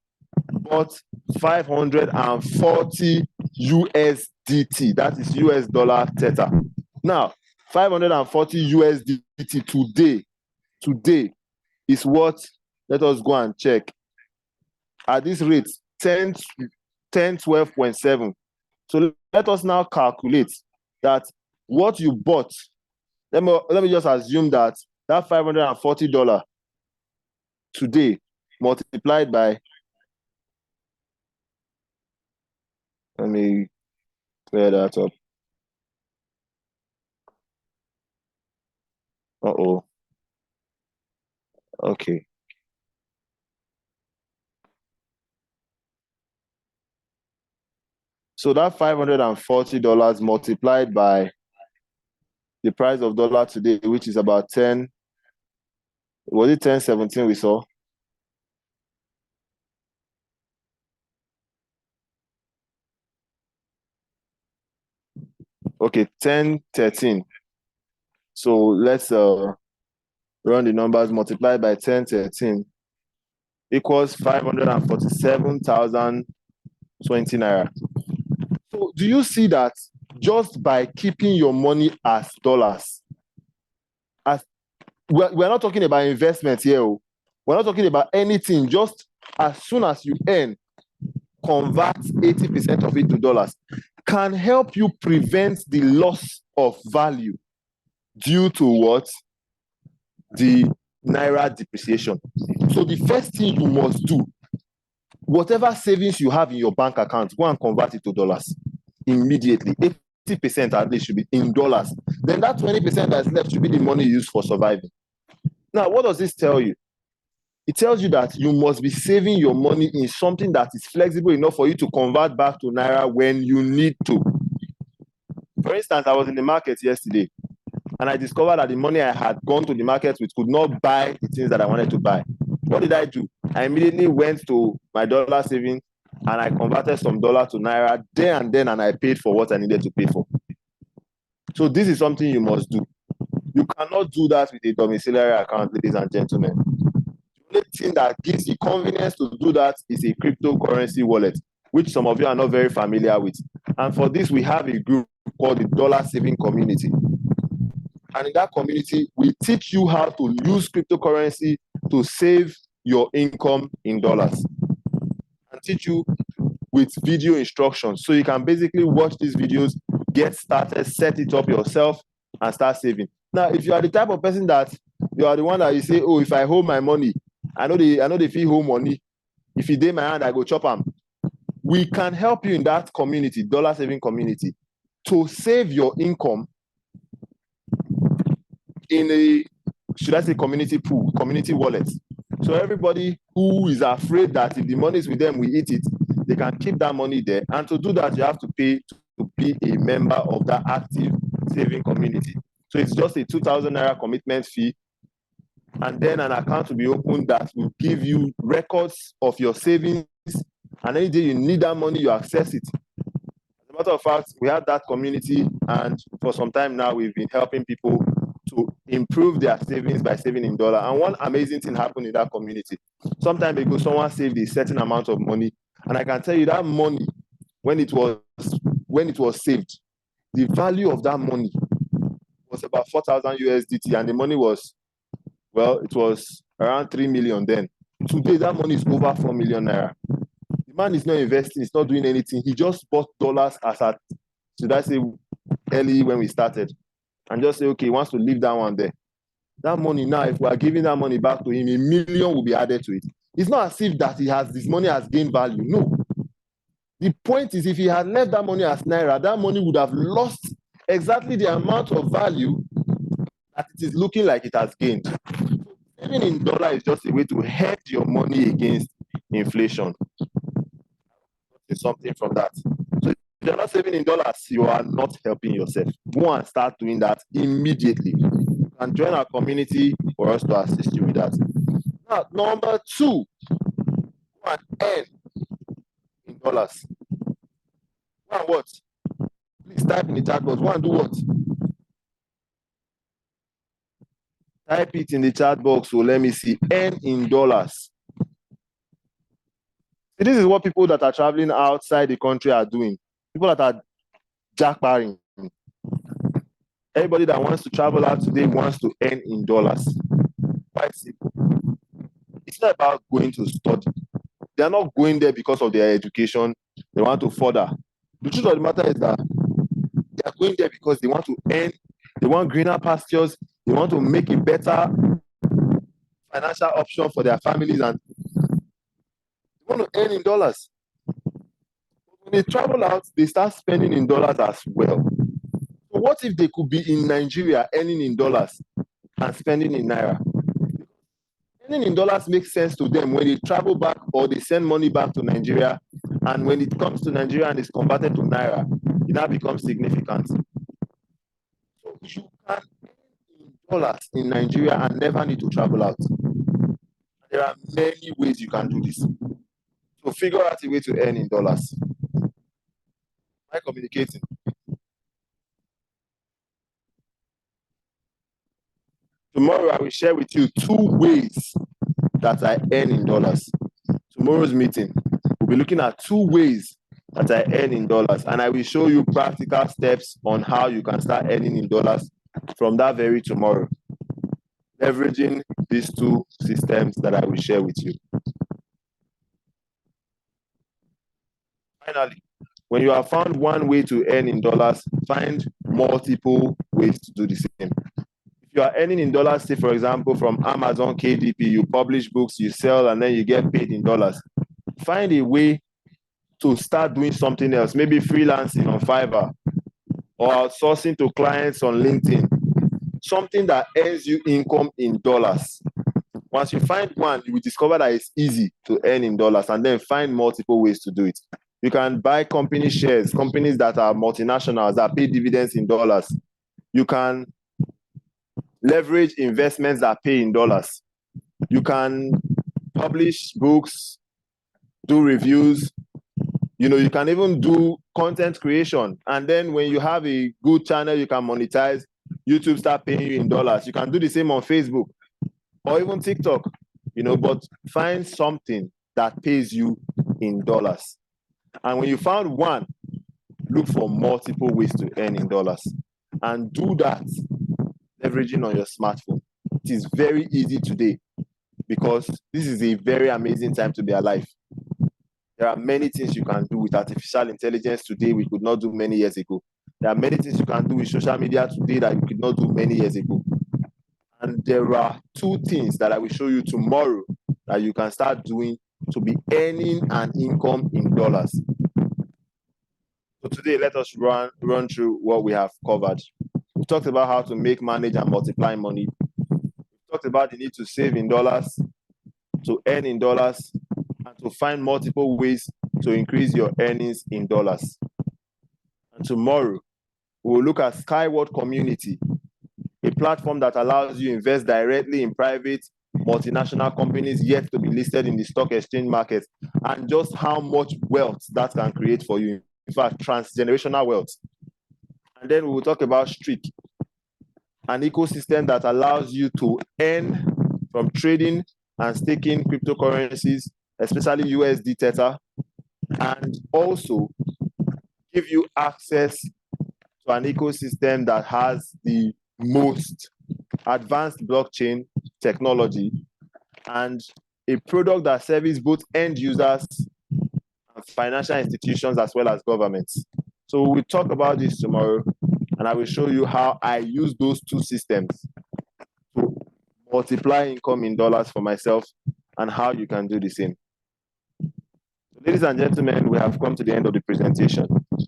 bought 540 USDT. That is US dollar theta. Now, 540 USDT today is what? Let us go and check. At this rate, 12.7. So let us now calculate that what you bought. Let me just assume that $540 today multiplied by, let me clear that up. Okay. So that $540 multiplied by the price of dollar today, which is about 10, was it 10.17 we saw? Okay, 10.13. So let's run the numbers, multiplied by 10.13 equals 547,020 naira. So do you see that just by keeping your money as dollars, we're not talking about investment here. We're not talking about anything. Just as soon as you earn, convert 80% of it to dollars, can help you prevent the loss of value due to what? The naira depreciation. So the first thing you must do, whatever savings you have in your bank account, go and convert it to dollars immediately. 80% at least should be in dollars. Then that 20% that's left should be the money used for surviving. Now, what does this tell you? It tells you that you must be saving your money in something that is flexible enough for you to convert back to naira when you need to. For instance, I was in the market yesterday and I discovered that the money I had gone to the market with could not buy the things that I wanted to buy. What did I do? I immediately went to my dollar savings and I converted some dollar to naira there and then, and I paid for what I needed to pay for. So this is something you must do. You cannot do that with a domiciliary account, ladies and gentlemen. The only thing that gives you convenience to do that is a cryptocurrency wallet, which some of you are not very familiar with. And for this, we have a group called the Dollar Saving Community. And in that community, we teach you how to use cryptocurrency to save your income in dollars. And teach you with video instructions. So you can basically watch these videos, get started, set it up yourself, and start saving. Now, if you are the type of person that You are the one that you say, oh, if I hold my money, I know they feel hold money. If you dey my hand, I go chop them. We can help you in that community, dollar saving community, to save your income in a, should I say, community pool, community wallet. So everybody who is afraid that if the money is with them, we eat it, they can keep that money there. And to do that, you have to pay to be a member of that active saving community. So it's just a 2,000 naira commitment fee. And then an account will be opened that will give you records of your savings. And any day you need that money, you access it. As a matter of fact, we have that community, and for some time now, we've been helping people to improve their savings by saving in dollar. And one amazing thing happened in that community. Some time ago, someone saved a certain amount of money, and I can tell you that money, when it was saved, the value of that money was about 4,000 USDT, and the money was, well, it was around 3 million then. Today, that money is over 4 million naira. The man is not investing, he's not doing anything. He just bought dollars as at, should I say, early when we started, and just say, okay, he wants to leave that one there. That money now, if we are giving that money back to him, 1 million will be added to it. It's not as if that this money has gained value. No. The point is, if he had left that money as naira, that money would have lost exactly the amount of value that it is looking like it has gained. Saving in dollar is just a way to hedge your money against inflation. Something from that. So if you're not saving in dollars, you are not helping yourself. Go and start doing that immediately. You can join our community for us to assist you with that. Now, number 2, go and earn in dollars. Go and what? Please type in the chat box. Go and do what? Type it in the chat box. So let me see. Earn in dollars. This is what people that are traveling outside the country are doing. People that are jackbarring. Everybody that wants to travel out today wants to earn in dollars. Quite simple. It's not about going to study. They are not going there because of their education. They want to further. The truth of the matter is that they are going there because they want to earn. They want greener pastures. They want to make a better financial option for their families, and want to earn in dollars. When they travel out, they start spending in dollars as well. So what if they could be in Nigeria earning in dollars and spending in naira? Earning in dollars makes sense to them when they travel back or they send money back to Nigeria, and when it comes to Nigeria and is converted to naira, it now becomes significant. So you can earn in dollars in Nigeria and never need to travel out. There are many ways you can do this. So figure out a way to earn in dollars. Am I communicating? Tomorrow I will share with you 2 ways that I earn in dollars. Tomorrow's meeting, we'll be looking at 2 ways that I earn in dollars, and I will show you practical steps on how you can start earning in dollars from that very tomorrow, leveraging these 2 systems that I will share with you. Finally, when you have found one way to earn in dollars, find multiple ways to do the same. If you are earning in dollars, say for example, from Amazon KDP, you publish books, you sell, and then you get paid in dollars. Find a way to start doing something else, maybe freelancing on Fiverr or outsourcing to clients on LinkedIn, something that earns you income in dollars. Once you find one, you will discover that it's easy to earn in dollars, and then find multiple ways to do it. You can buy company shares, companies that are multinationals that pay dividends in dollars. You can leverage investments that pay in dollars. You can publish books, do reviews. You can even do content creation. And then when you have a good channel, you can monetize. YouTube start paying you in dollars. You can do the same on Facebook or even TikTok, but find something that pays you in dollars. And when you found one, look for multiple ways to earn in dollars, and do that leveraging on your smartphone. It is very easy today because this is a very amazing time to be alive. There are many things you can do with artificial intelligence today we could not do many years ago. There are many things you can do with social media today that you could not do many years ago. And there are two things that I will show you tomorrow that you can start doing to be earning an income in dollars. So today, let us run through what we have covered. We talked about how to make, manage, and multiply money. We talked about the need to save in dollars, to earn in dollars, and to find multiple ways to increase your earnings in dollars. And tomorrow, we will look at Skyward Community, a platform that allows you to invest directly in private multinational companies yet to be listed in the stock exchange market, and just how much wealth that can create for you. In fact, transgenerational wealth. And then we will talk about Streak, an ecosystem that allows you to earn from trading and staking cryptocurrencies, especially USD Tether, and also give you access to an ecosystem that has the most advanced blockchain technology and a product that serves both end users and financial institutions as well as governments. So we'll talk about this tomorrow, and I will show you how I use those two systems to multiply income in dollars for myself and how you can do the same. Ladies and gentlemen, we have come to the end of the presentation. It's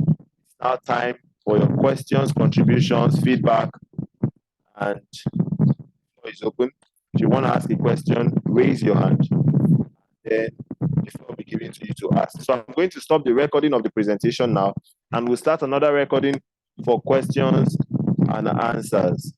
now time for your questions, contributions, feedback, and the floor is open. If you want to ask a question, raise your hand. Then the floor will be given to you to ask. So I'm going to stop the recording of the presentation now, and we'll start another recording for questions and answers.